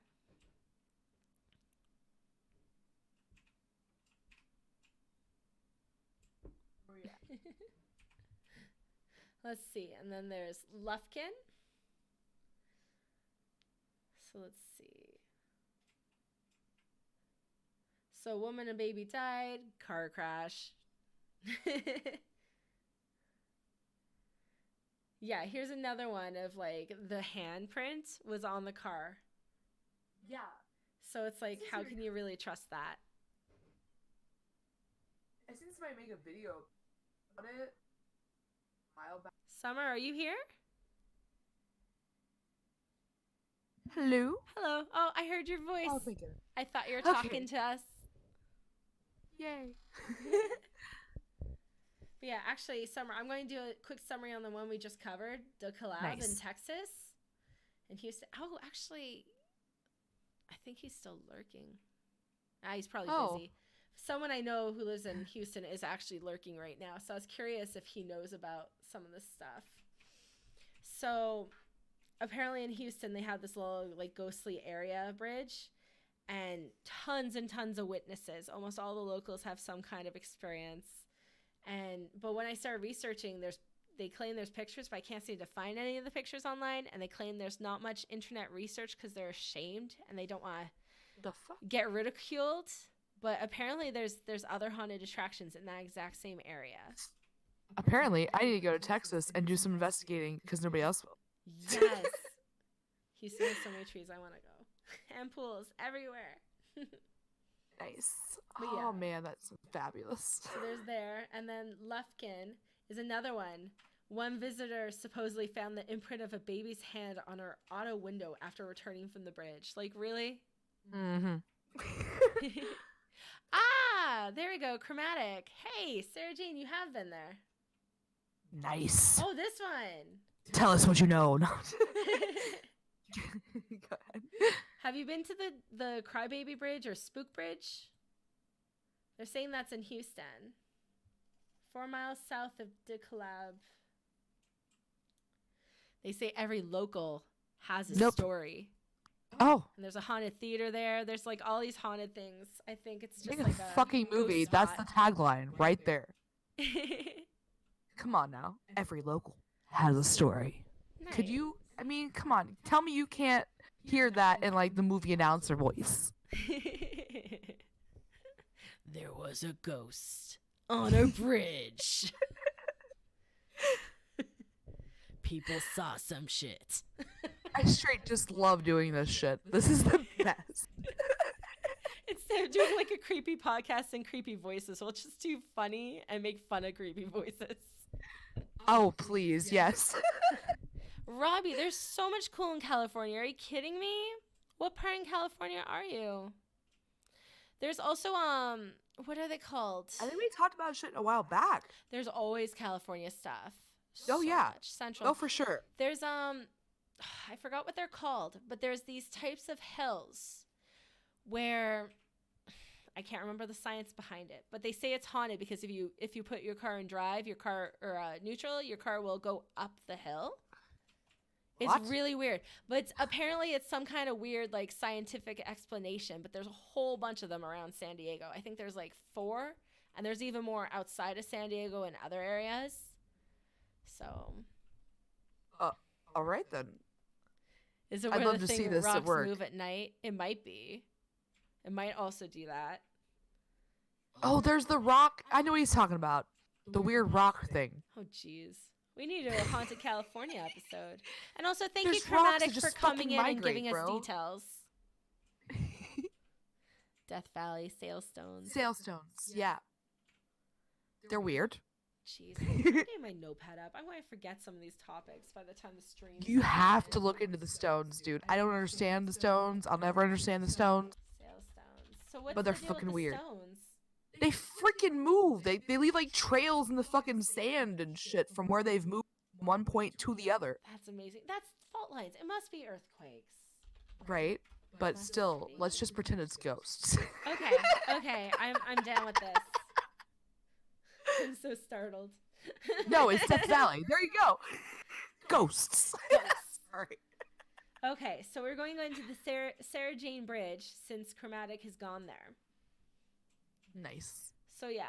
Let's see. And then there's Lufkin. So let's see. So woman and baby died. Car crash. Yeah, here's another one of like the handprint was on the car. Yeah. So it's like, how can you really trust that? I seen somebody make a video about it a while back. Summer, are you here? Hello. Hello. Oh, I heard your voice. Oh, thank you. I thought you were Okay. talking to us. Yay. But yeah, actually, Summer, I'm going to do a quick summary on the one we just covered, the collab in Nice. Texas and Houston. Oh, actually, I think he's still lurking. He's probably busy. Someone I know who lives in Houston is actually lurking right now, so I was curious if he knows about some of this stuff. So apparently in Houston, they have this little like ghostly area bridge and tons of witnesses. Almost all the locals have some kind of experience. But when I started researching, they claim there's pictures, but I can't seem to find any of the pictures online. And they claim there's not much internet research because they're ashamed and they don't want The fuck? to get ridiculed. But apparently there's other haunted attractions in that exact same area. Apparently, I need to go to Texas and do some investigating because nobody else will. Yes. Houston has so many trees. I want to go. And pools everywhere. Nice. But Oh yeah. man, that's fabulous. So there's there. And then Lufkin is another one One visitor supposedly found the imprint of a baby's hand on her auto window after returning from the bridge. Like, really? Mm-hmm. Ah, there we go. Chromatic. Hey, Sarah Jane, you have been there. Nice. Oh, this one. Tell us what you know. No. Go ahead. Have you been to the Crybaby Bridge or Spook Bridge? They're saying that's in Houston. 4 miles south of DeKalb. They say every local has a story. Oh. And there's a haunted theater there. There's like all these haunted things. I think it's just Make like a fucking movie. ghost That's spot. the tagline right there. Come on now. Every local has a story. Nice. Could you, I mean, come on. Tell me you can't hear that in like the movie announcer voice. There was a ghost on a bridge. People saw some shit. I straight just love doing this shit. This is the best. Instead of doing like a creepy podcast and creepy voices, we'll just do funny and make fun of creepy voices. Oh, please, yes. Robbie, there's so much cool in California. Are you kidding me? What part in California are you? There's also, what are they called? I think we talked about shit a while back. There's always California stuff. Oh, yeah. Much. Central. Oh, for sure. There's, I forgot what they're called, but there's these types of hills where I can't remember the science behind it, but they say it's haunted because if you put your car in drive, your car or neutral, your car will go up the hill. It's What? really weird, but apparently it's some kind of weird like scientific explanation. But there's a whole bunch of them around San Diego. I think there's like 4, and there's even more outside of San Diego in other areas. So, All right then. is it I'd where love the to see thing this at rocks work. move at night? It might be. It might also do that. Oh, there's the rock. I know what he's talking about. The weird rock thing. Oh, jeez. We need a Haunted California episode. And also, thank There's you, rocks Chromatic, that for just coming fucking in and migrate, giving us bro. details. Death Valley, Sailstones. Sailstones. Yeah. They're weird. Jeez, I'm getting my notepad up. I'm going to forget some of these topics by the time the stream. You have to look into the stones, dude. I don't understand the stones. I'll never understand the stones. Sailstones. So what's But they're the deal fucking with the weird. stones? They freaking move. They leave like trails in the fucking sand and shit from where they've moved from one point to the other. That's amazing. That's fault lines. It must be earthquakes. Right? But still, let's just pretend it's ghosts. Okay. I'm down with this. I'm so startled. No, it's Death Valley. There you go. Ghosts. Sorry. Okay, so we're going into the Sarah Jane Bridge since Chromatic has gone there. Nice. So yeah,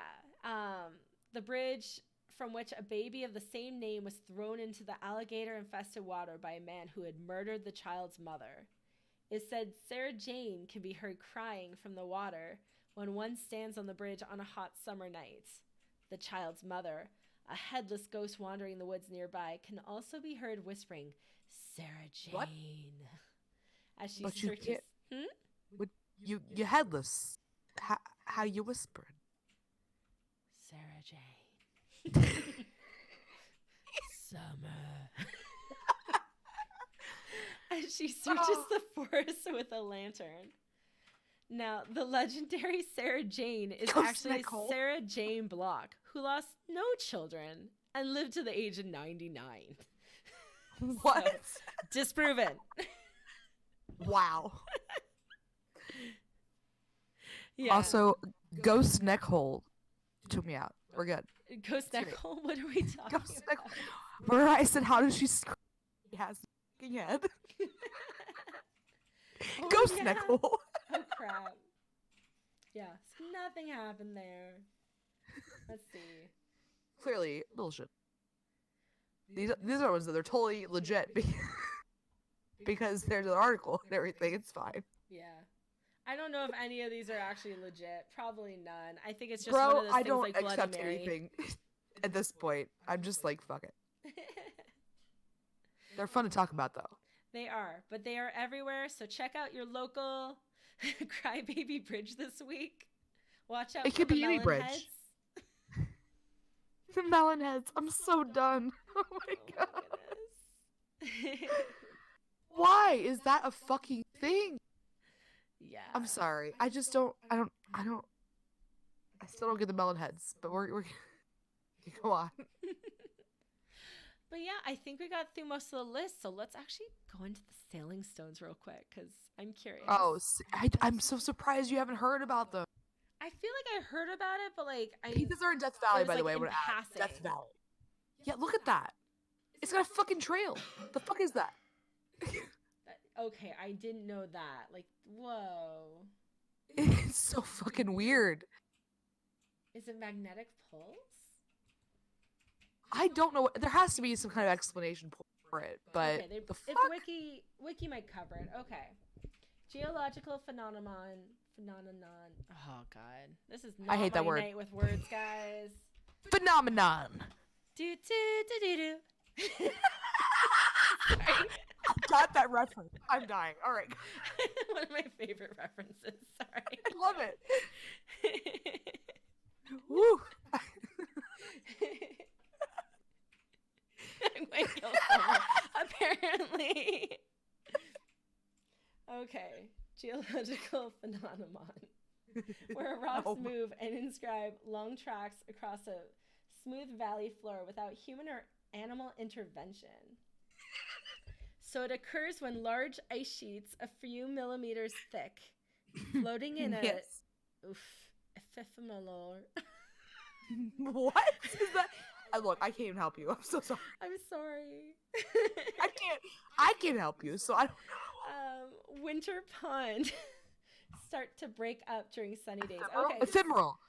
the bridge from which a baby of the same name was thrown into the alligator-infested water by a man who had murdered the child's mother. It said Sarah Jane can be heard crying from the water when one stands on the bridge on a hot summer night. The child's mother, a headless ghost wandering the woods nearby, can also be heard whispering, "Sarah Jane," What? as she But you searches. can't- You headless. How you whispering? Sarah Jane. Summer. As she searches the forest with a lantern. Now, the legendary Sarah Jane is Ghost actually Nicole. Sarah Jane Block, who lost no children and lived to the age of 99. What? So, disproven. Wow. Yeah. Also, ghost neck hole took me out. We're good. Ghost Nicole, what are we talking Ghost about? neck. Where I said, how does she? He has a fucking head. Oh, Ghost yeah. neck hole. Oh crap. Yeah, so nothing happened there. Let's see. Clearly bullshit. These are ones that are totally legit because there's an article and everything. It's fine. Yeah. I don't know if any of these are actually legit. Probably none. I think it's just one Bro, of those I things don't like Bloody accept Mary. anything at this point. I'm just like, fuck it. They're fun to talk about though. They are, but they are everywhere. So check out your local Crybaby Bridge this week. Watch out It for could the be any melon bridge. heads. The melon heads. I'm so done. Oh my god. goodness. Why is that a fucking thing? Yeah. I'm sorry. I just don't. I still don't get the melon heads. But we're go on. But yeah, I think we got through most of the list. So let's actually go into the sailing stones real quick because I'm curious. Oh, I'm so surprised you haven't heard about them. I feel like I heard about it, but like These are in Death it Valley, was, by the like, way. in When passing. Death Valley. Yeah, look at that. It's got a fucking trail. The fuck is that? Okay, I didn't know that. Like, whoa. It's so fucking weird. Is it magnetic pulse? I don't know. There has to be some kind of explanation for it, but Okay, the fuck? if wiki might cover it. Okay. Geological phenomenon. Oh god. This is not I hate that my word. night with words, guys. Phenomenon. Do do do do do. Sorry. I got that reference. I'm dying. All right. One of my favorite references. Sorry. I love it. Woo. I'm going to kill someone, apparently. Okay. Geological phenomenon. Where rocks No. move and inscribe long tracks across a smooth valley floor without human or animal intervention. So it occurs when large ice sheets a few millimeters thick, floating in a Yes. ephemeral. What is that? Look, I can't even help you. I'm so sorry. I'm sorry. I can't help you. So I don't know. Winter pond start to break up during sunny days. Ephemeral? Okay. Ephemeral.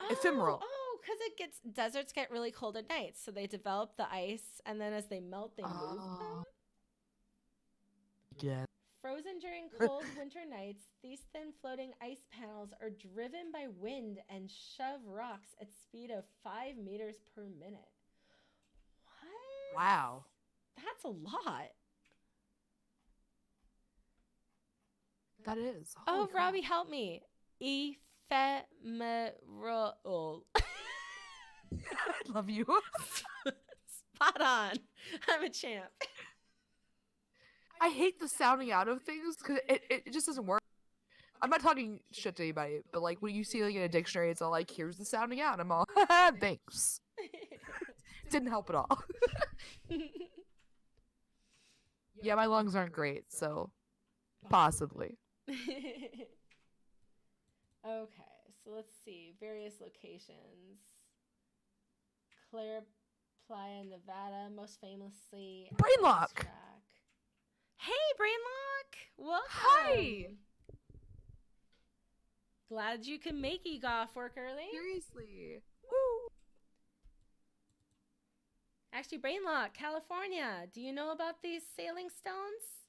Ephemeral. Oh, because deserts get really cold at night, so they develop the ice, and then as they melt, they move them. Yeah. Frozen during cold winter nights, these thin floating ice panels are driven by wind and shove rocks at speed of 5 meters per minute. What? Wow. That's a lot. That is. Oh, Holy crap. Robbie, help me. Ephemeral. I love you. Spot on. I'm a champ. I hate the sounding out of things because it just doesn't work. I'm not talking shit to anybody, but like when you see like in a dictionary, it's all like, here's the sounding out. And I'm all, thanks. Didn't help at all. Yeah, my lungs aren't great, so possibly. Okay, so let's see. Various locations. Claire Playa, Nevada, most famously. Brainlock! Track. Hey, Brainlock! Welcome! Hi! Glad you can make e-golf work early. Seriously. Woo! Actually, Brainlock, California. Do you know about these sailing stones?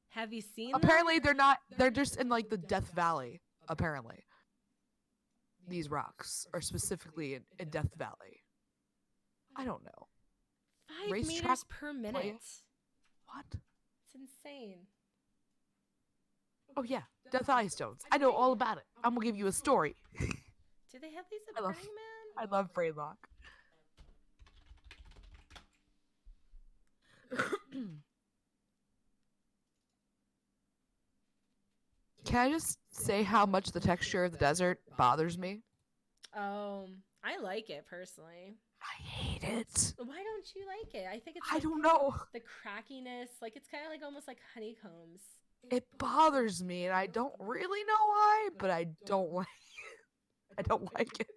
Have you seen them? Apparently they're not, they're just in like the Death Valley, apparently. These rocks are specifically in Death Valley. I don't know. 5 Racetrack meters per minute. playa? What? It's insane. Oh yeah, Death Valley stones. I know all about it. I'm gonna give you a story. Do they have these at I love- Burning Man? I love Brainlock. Can I just say how much the texture of the desert bothers me? I like it personally. I hate it. Why don't you like it? I think it's I like don't know. the crackiness. Like it's kind of like almost like honeycombs. It bothers me, and I don't really know why, but I don't like it. I don't like it.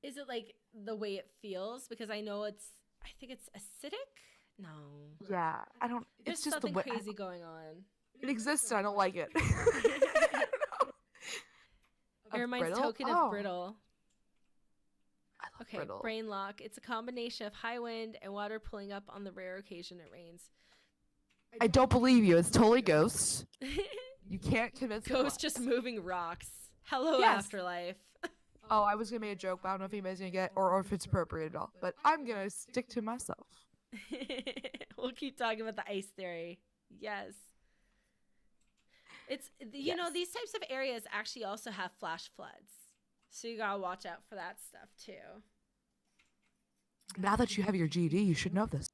Is it like the way it feels? Because I know I think it's acidic. No. Yeah, I don't. There's It's just the something way crazy going on. it exists, and I don't like it. You're my brittle? token Oh. of brittle. I love Okay, brittle. Brainlock. It's a combination of high wind and water pulling up on the rare occasion it rains. I don't believe you. It's totally ghosts. You can't convince me. Ghost just moving rocks. Hello, Yes. afterlife. Oh, I was gonna make a joke, but I don't know if anybody's gonna get or if it's appropriate at all. But I'm gonna stick to myself. We'll keep talking about the ice theory. Yes. It's you know Yes. these types of areas actually also have flash floods. So you gotta watch out for that stuff too. Now that you have your GED, you should know this.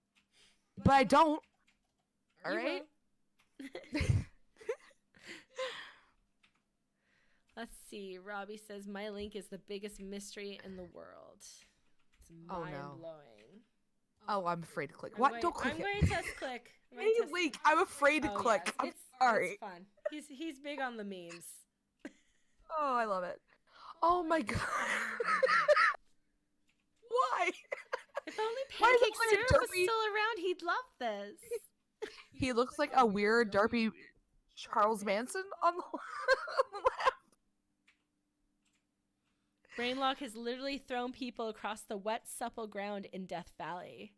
But I don't. All You right. will. Let's see. Robbie says my link is the biggest mystery in the world. It's Oh, mind no. blowing. Oh, I'm afraid to click. What? Don't click I'm it. going to test click. I'm going Any to test- link. I'm afraid to Oh, click. yes. I'm It's sorry. fun. He's big on the memes. Oh, I love it. Oh my god. Why? If only Why does it Pancake look like a Syrup was derpy- still around, he'd love this. He looks like a weird, derpy Charles Manson on the left. Brainlock has literally thrown people across the wet, supple ground in Death Valley.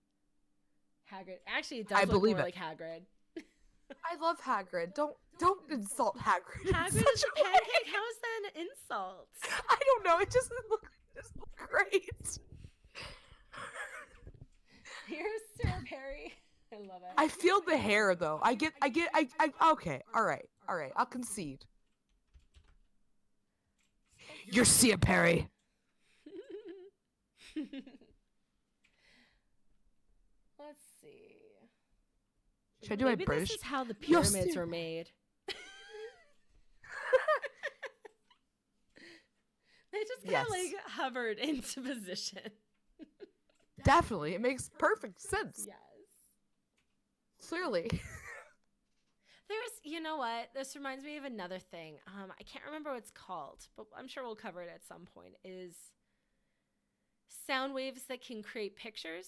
Hagrid. Actually, it does I look believe more it. like Hagrid. I love Hagrid. Don't insult Hagrid. in Hagrid such is a a way. pancake? How is that an insult? I don't know. It just looks great. Here's Sarah Perry. I love it. I feel the hair though. I okay. All right. I'll concede. You're Sia Perry. Let's see. Should I do Maybe my British? this is how the You're pyramids Sia- were made. They just kind Yes. of like hovered into position. Definitely. It makes perfect sense. Yes. Clearly. There's, you know what? This reminds me of another thing. I can't remember what it's called, but I'm sure we'll cover it at some point. Is sound waves that can create pictures.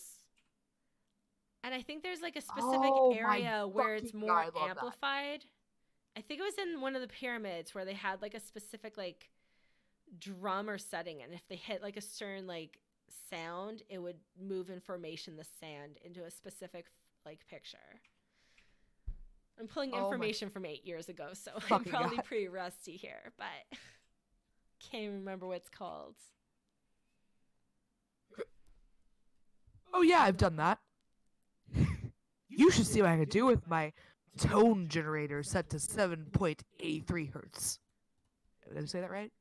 And I think there's like a specific Oh my area where it's fucking more God, I love that. amplified. I think it was in one of the pyramids where they had like a specific like drum or setting, and if they hit like a certain like sound, it would move information, the sand, into a specific like picture. I'm pulling Oh my information from 8 years ago, so I'm fucking probably God. pretty rusty here, but can't remember what it's called. Oh yeah, I've done that. You should see what I can do with my tone generator set to 7.83 hertz. Did I say that right?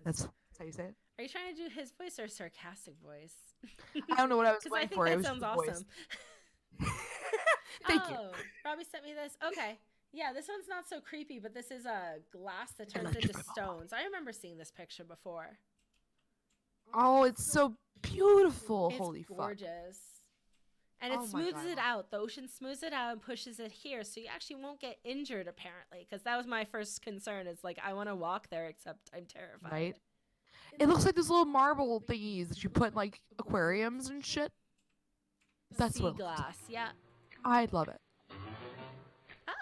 That's how you say it? Are you trying to do his voice or a sarcastic voice? I don't know what I was Because I going think for. It that was sounds just the voice. awesome. Thank you. Robbie sent me this. Okay. Yeah, this one's not so creepy, but this is a glass that turns Electric into my mom. stones. I remember seeing this picture before. Oh, it's so beautiful. It's Holy fuck. gorgeous. And it Oh my smooths God, it out. The ocean smooths it out and pushes it here, so you actually won't get injured, apparently. Because that was my first concern. Is like, I want to walk there, except I'm terrified. Right? It looks like those little marble thingies that you put in like aquariums and shit. That's Sea what it looks glass. Yeah. I love it.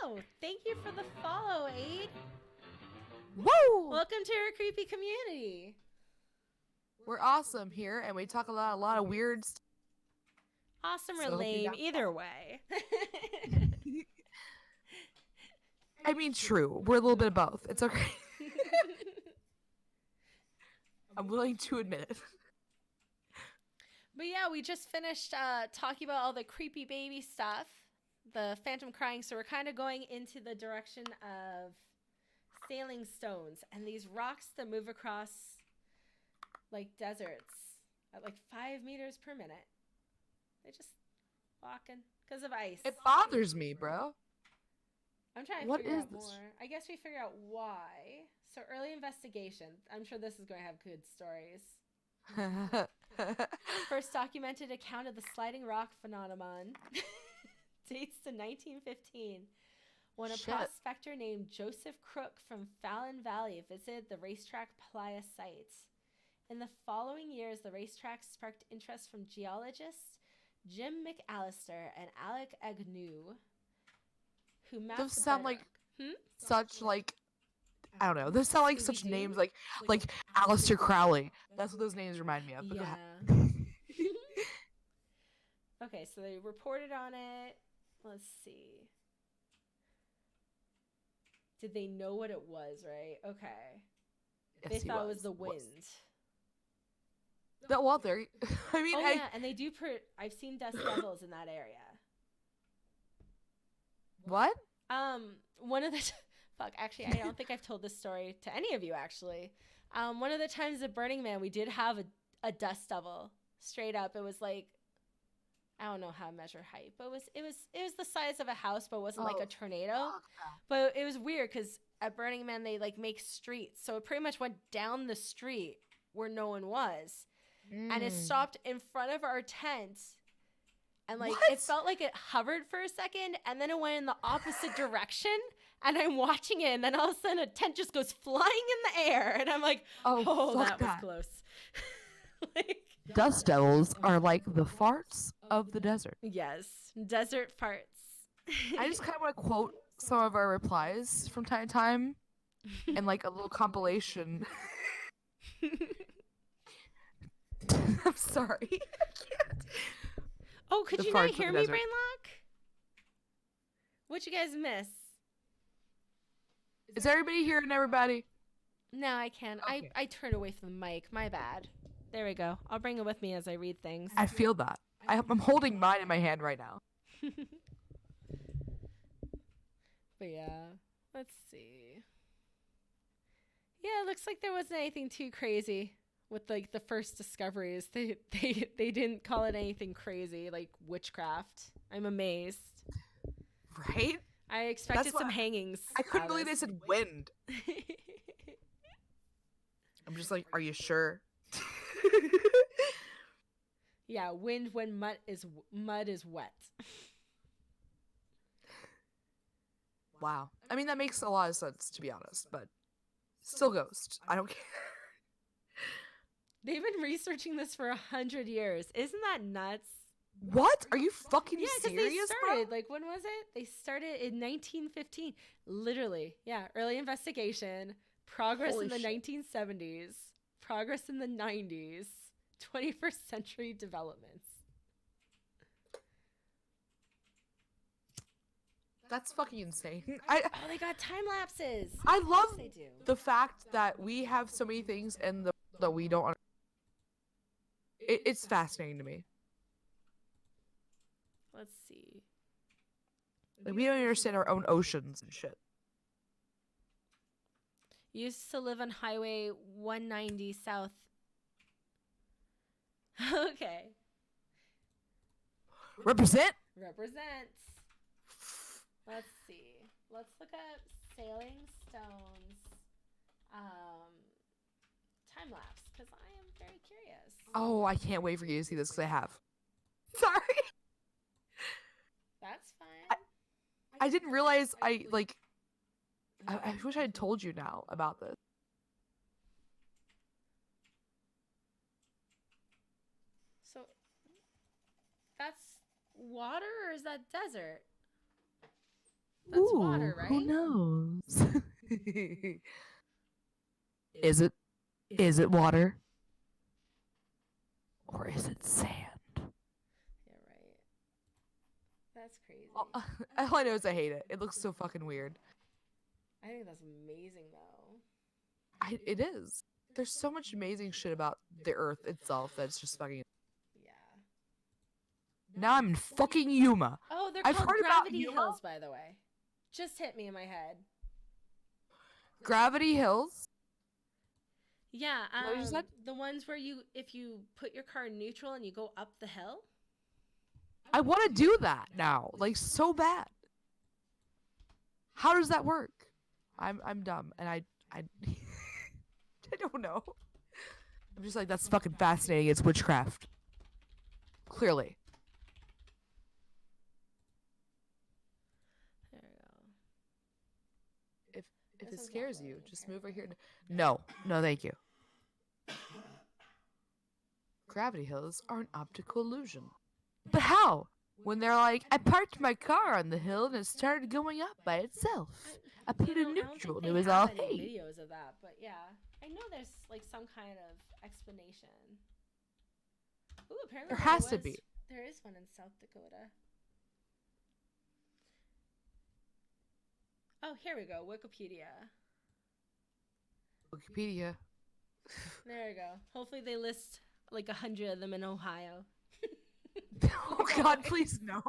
Oh, thank you for the follow, Aid. Woo! Welcome to our creepy community. We're awesome here, and we talk a lot of weird stuff. Awesome or So hope you lame, got either way. I mean, true. We're a little bit of both. It's okay. I'm willing to admit it. But yeah, we just finished talking about all the creepy baby stuff, the phantom crying. So we're kind of going into the direction of sailing stones and these rocks that move across like deserts at like 5 meters per minute. They just walking because of ice. It bothers me, bro. I'm trying to What figure is out this? more. I guess we figure out why. So early investigation. I'm sure this is going to have good stories. First documented account of the sliding rock phenomenon dates to 1915 when a Shit. prospector named Joseph Crook from Fallon Valley visited the racetrack Playa site. In the following years, the racetrack sparked interest from geologists Jim McAllister and Alec Agnew, who mapped Those the sound bedrock. Such like I don't know. Those sound like such Scooby-Doo? names like Aleister Crowley. That's what those names remind me of. But go Yeah. ahead. Okay, so they reported on it. Let's see. Did they know what it was, right? Okay. Yes, They he thought it was the wind. Well, there. I mean, Oh yeah, and they do. I've seen dust devils in that area. what? One of the fuck. Actually, I don't think I've told this story to any of you. Actually, One of the times at Burning Man, we did have a dust devil. Straight up, it was like, I don't know how to measure height, but it was the size of a house, but it wasn't like a tornado. But it was weird because at Burning Man they like make streets, so it pretty much went down the street where no one was, and it stopped in front of our tent, and like it felt like it hovered for a second, and then it went in the opposite direction. And I'm watching it, and then all of a sudden a tent just goes flying in the air, and I'm like, "Oh, that was close." Like, dust devils are like the farts of the desert. yes, desert farts. I just kind of want to quote some of our replies from time to time, and like a little compilation. I'm sorry. I can't. Oh, could The you farts not of the hear me, desert. Brainlock? What'd you guys miss? Is everybody hearing everybody? No, I can't. Okay. I turned away from the mic. My bad. There we go. I'll bring it with me as I read things. I feel that. I'm holding mine in my hand right now. But yeah, let's see. Yeah, it looks like there wasn't anything too crazy with like the first discoveries. They didn't call it anything crazy like witchcraft. I'm amazed. Right? I expected some hangings. I couldn't believe they said wind. I'm just like, are you sure? Yeah, wind when mud is wet. Wow. I mean, that makes a lot of sense, to be honest, but still ghost. I don't care. They've been researching this for 100 years. Isn't that nuts? What? Are you fucking Yeah, because serious, they started, like, when was it? They started in 1915. Literally. Yeah, early investigation, progress Holy in the shit. 1970s, progress in the 90s, 21st century developments. That's fucking insane. Oh, they got time lapses. I Of love course they do. the fact that we have so many things and that we don't understand. It's fascinating to me. Let's see. Like, we don't understand our own oceans and shit. Used to live on Highway 190 South. Okay. Represent? Represents. Let's see. Let's look up Sailing Stones time lapse because I am very curious. Oh, I can't wait for you to see this because I have. Sorry. That's fine. I didn't realize I wish I had told you now about this. So that's water or is that desert? That's water, right? Who knows? Is it water? Or is it sand? Yeah, right. That's crazy. All I know is I hate it. It looks so fucking weird. I think that's amazing, though. It is. There's so much amazing shit about the Earth itself that's just fucking. Yeah. Now I'm in fucking Yuma. Oh, they're I've called heard about Gravity Yuma. Hills, by the way. Just hit me in my head. Gravity Hills. Yeah, What you said? the ones where if you put your car in neutral and you go up the hill. I want to do that now, like so bad. How does that work? I'm dumb, and I I don't know. I'm just like, that's fucking fascinating. It's witchcraft. Clearly. There we go. If This it one's not scares you, loading, just move right here. No, thank you. Gravity hills are an optical illusion. But how? When they're like, I parked my car on the hill and it started going up by itself. I put it in I don't neutral think and it they was have all any hey. videos of that, but yeah, I know there's like some kind of explanation. Ooh, apparently There has to be. There is one in South Dakota. Oh, here we go. Wikipedia. Wikipedia. There we go. Hopefully they list like 100 of them in Ohio. Oh god, please no.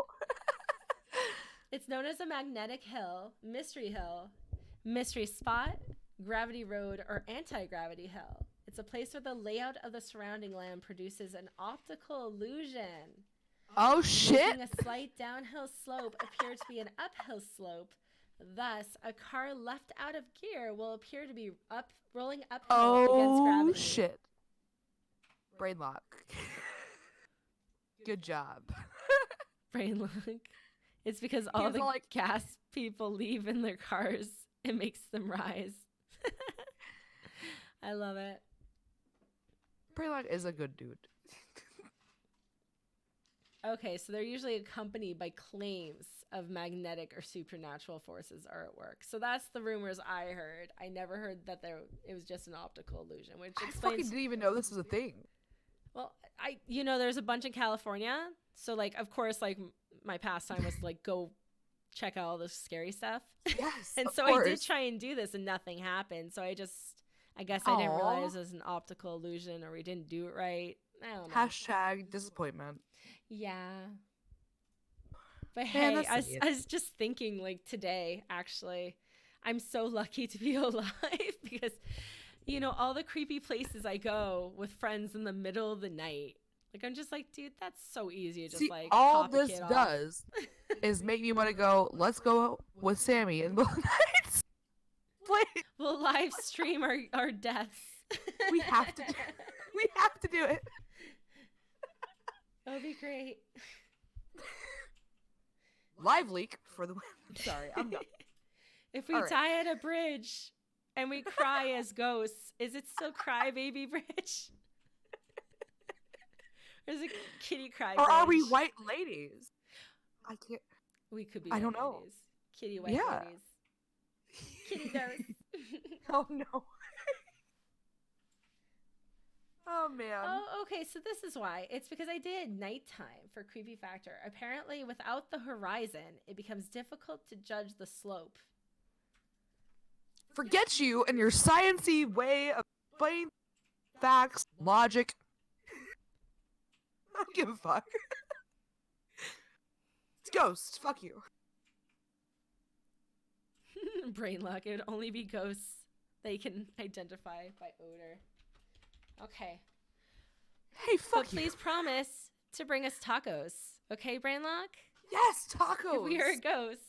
It's known as a magnetic hill, mystery spot, gravity road, or anti-gravity hill. It's a place where the layout of the surrounding land produces an optical illusion. Oh shit! Making a slight downhill slope appear to be an uphill slope. Thus, a car left out of gear will appear to be rolling uphill against Oh gravity. shit! Brain lock. Good job. Brain lock. It's because all was the all like- gas people leave in their cars. It makes them rise. I love it. Brain lock is a good dude. Okay, so they're usually accompanied by claims of magnetic or supernatural forces are at work. So that's the rumors I heard. I never heard that it was just an optical illusion, which I explains. fucking didn't even know this was a thing. Well, there's a bunch in California. So like, of course, like my pastime was to like go check out all the scary stuff. Yes, And of so course. I did try and do this, and nothing happened. So I guess I didn't Aw. realize it was an optical illusion, or we didn't do it right. I don't know. Hashtag disappointment. Yeah. But Man, hey, that's I was just thinking, like, today, actually, I'm so lucky to be alive because, all the creepy places I go with friends in the middle of the night. Like, I'm just like, dude, that's so easy to just, See, like, all pop a this kid off. does is make me want to go, let's go with Sammy in the nights. Please. We'll live stream our deaths. We have to we have to do it. That would be great. Live leak for the Sorry, I'm done. If we All right. die at a bridge and we cry as ghosts, is it still Cry Baby Bridge? Or is it Kitty Cry Or are we Bridge? white ladies? I can't. We could be I white don't know. ladies. Kitty white Yeah. ladies. Kitty ghosts. Oh no. Oh man. Oh, okay. So this is why. It's because I did nighttime for creepy factor. Apparently, without the horizon, it becomes difficult to judge the slope. Forget you and your sciencey way of explaining facts, logic. I don't give a fuck. It's ghosts. Fuck you. Brain lock. It would only be ghosts they can identify by odor. Okay. Hey, fuck But you. please promise to bring us tacos. Okay, Brainlock? Yes, tacos. If we are ghosts.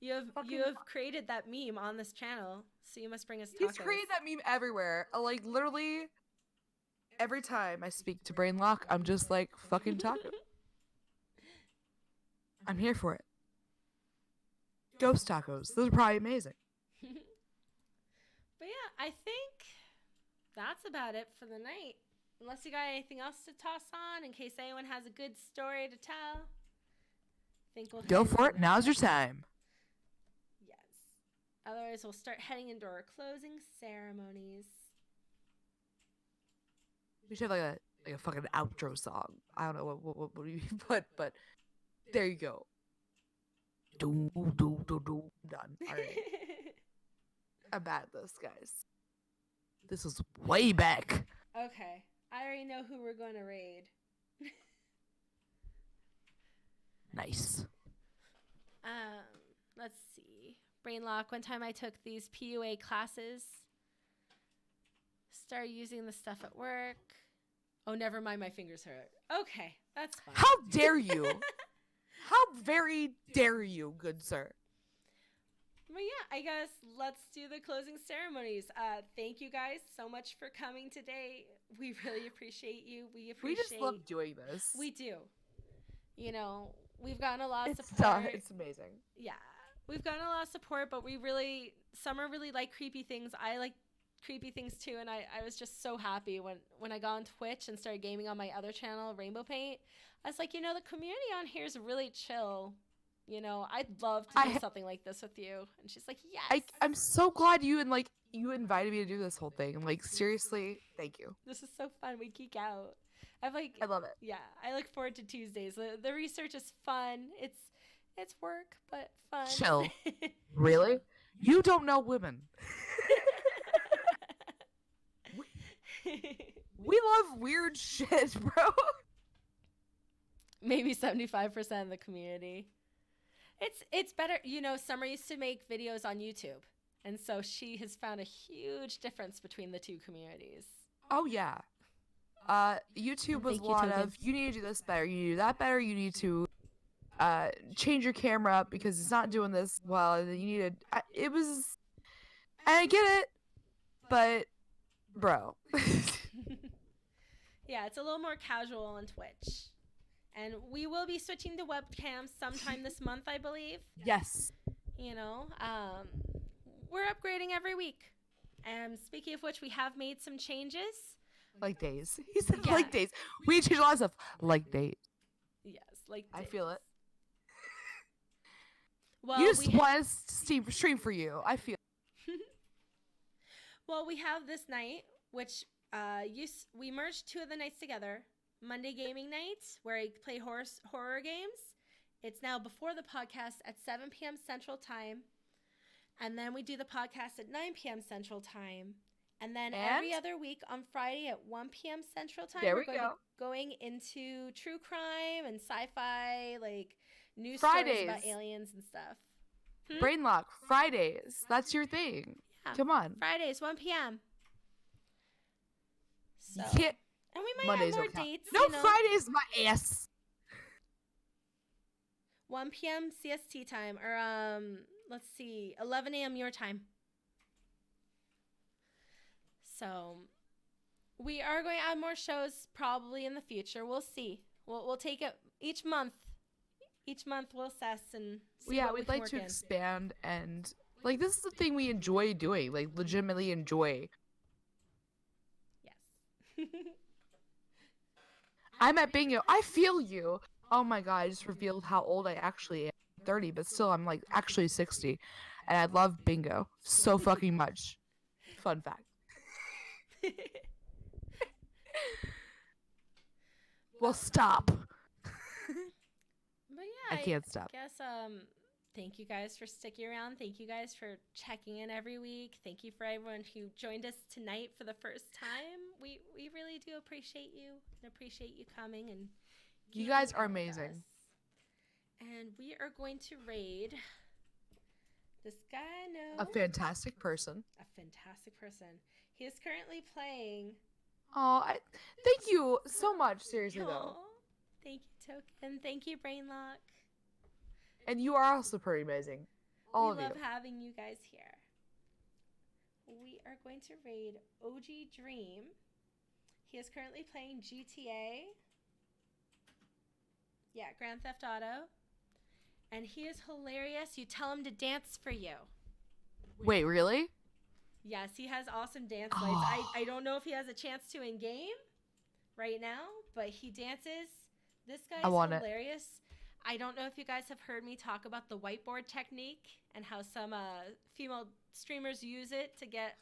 You have Fucking- created that meme on this channel, so you must bring us tacos. He's created that meme everywhere. Like literally every time I speak to Brainlock, I'm just like fucking taco. I'm here for it. Ghost tacos. Those are probably amazing. But yeah, I think that's about it for the night. Unless you got anything else to toss on in case anyone has a good story to tell. Think we'll Go head for it. into Now's that. your time. Yes. Otherwise, we'll start heading into our closing ceremonies. We should have like a fucking outro song. I don't know what you but there you go. Do do do do. Done. All right. I'm bad at this, guys. This is way back. Okay. I already know who we're going to raid. Nice. Let's see. Brainlock, one time I took these PUA classes. Started using the stuff at work. Oh, never mind, my fingers hurt. Okay, that's fine. How dare you? How very dare you, good sir? But yeah, I guess let's do the closing ceremonies. Thank you guys so much for coming today. We really appreciate you. We appreciate. We just love doing this. We do. You know, we've gotten a lot of It's support. it's amazing. Yeah, we've gotten a lot of support, but Summer really like creepy things. I like creepy things too, and I was just so happy when I got on Twitch and started gaming on my other channel, Rainbow Paint. I was like, the community on here is really chill. I'd love to do something like this with you. And she's like, yes. I'm so glad you invited me to do this whole thing. I'm like, seriously, thank you. This is so fun. We geek out. I love it. Yeah, I look forward to Tuesdays. The research is fun. It's work, but fun. Chill. Really? You don't know women. We love weird shit, bro. Maybe 75% of the community. It's better. Summer used to make videos on YouTube, And so she has found a huge difference between the two communities. Oh yeah. YouTube was Thank a you, lot Token. of you need to do this better, you need to do that better, you need to change your camera up because it's not doing this well, and then you need to. It was, and I get it, but bro. Yeah, it's a little more casual on Twitch. And we will be switching to webcams sometime this month, I believe. Yes. You know, we're upgrading every week. And speaking of which, we have made some changes. Like days. He said Yeah. like days. We changed a lot of stuff. Like days. Yes, like I days. feel it. Well, You just want us to stream for you. I feel. Well, we have this night, which we merged 2 of the nights together. Monday gaming night, where I play horror games. It's now before the podcast at 7 p.m. Central Time. And then we do the podcast at 9 p.m. Central Time. And then every other week on Friday at 1 p.m. Central Time, There we going go. to be going into true crime and sci-fi, like news Fridays. stories about aliens and stuff. Brainlock Fridays. That's your thing. Yeah. Come on. Fridays, 1 p.m. So, You can't. and we might Mondays have more don't count. dates. No, you know. Fridays my ass. 1 p.m. CST time, or let's see, 11 a.m. your time. So we are going to add more shows probably in the future. We'll see. We'll take it each month. Each month we'll assess and see Yeah, what we we'd can like work to in. expand, and like this is the thing we enjoy doing. Like legitimately enjoy. Yes. I'm at bingo. I feel you. Oh my god, I just revealed how old I actually am. 30, but still I'm like actually 60. And I love bingo so fucking much. Fun fact. Well, stop. But yeah, I can't stop. guess thank you guys for sticking around. Thank you guys for checking in every week. Thank you for everyone who joined us tonight for the first time. We really do appreciate you and appreciate you coming and You geeking guys are out with amazing. us. And we are going to raid this guy I know. A fantastic person. A fantastic person. He is currently playing. Oh, thank you so much. Seriously though. Aw, thank you, Token. Thank you, Brainlock. And you are also pretty amazing. All of We you. love having you guys here. We are going to raid OG Dream. He is currently playing GTA. Yeah, Grand Theft Auto. And he is hilarious. You tell him to dance for you. Wait, really? Yes, he has awesome dance lights. I don't know if he has a chance to in game right now, but he dances. This guy I want is it. hilarious. I don't know if you guys have heard me talk about the whiteboard technique and how some female streamers use it to get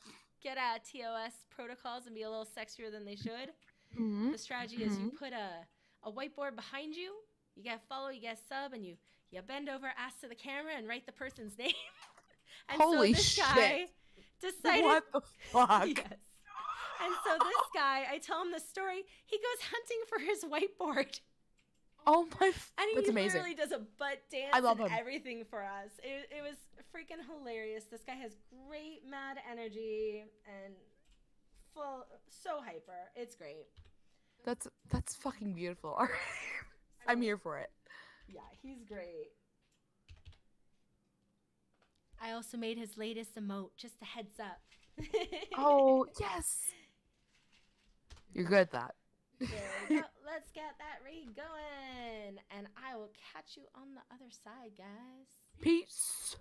at TOS protocols and be a little sexier than they should. Mm-hmm. The strategy is you put a whiteboard behind you, you get follow, you get sub, and you bend over, ass to the camera, and write the person's name. And Holy so this guy decided. What the fuck? Yes. And so this guy, I tell him the story. He goes hunting for his whiteboard, Oh my! and he That's amazing. literally does a butt dance I love and him. everything for us. It was freaking hilarious. This guy has great mad energy and so hyper. It's great. That's fucking beautiful. All right. I'm here for it. Yeah, he's great. I also made his latest emote. Just a heads up. Oh yes. You're good at that. There we go. Let's get that raid going. And I will catch you on the other side, guys. Peace.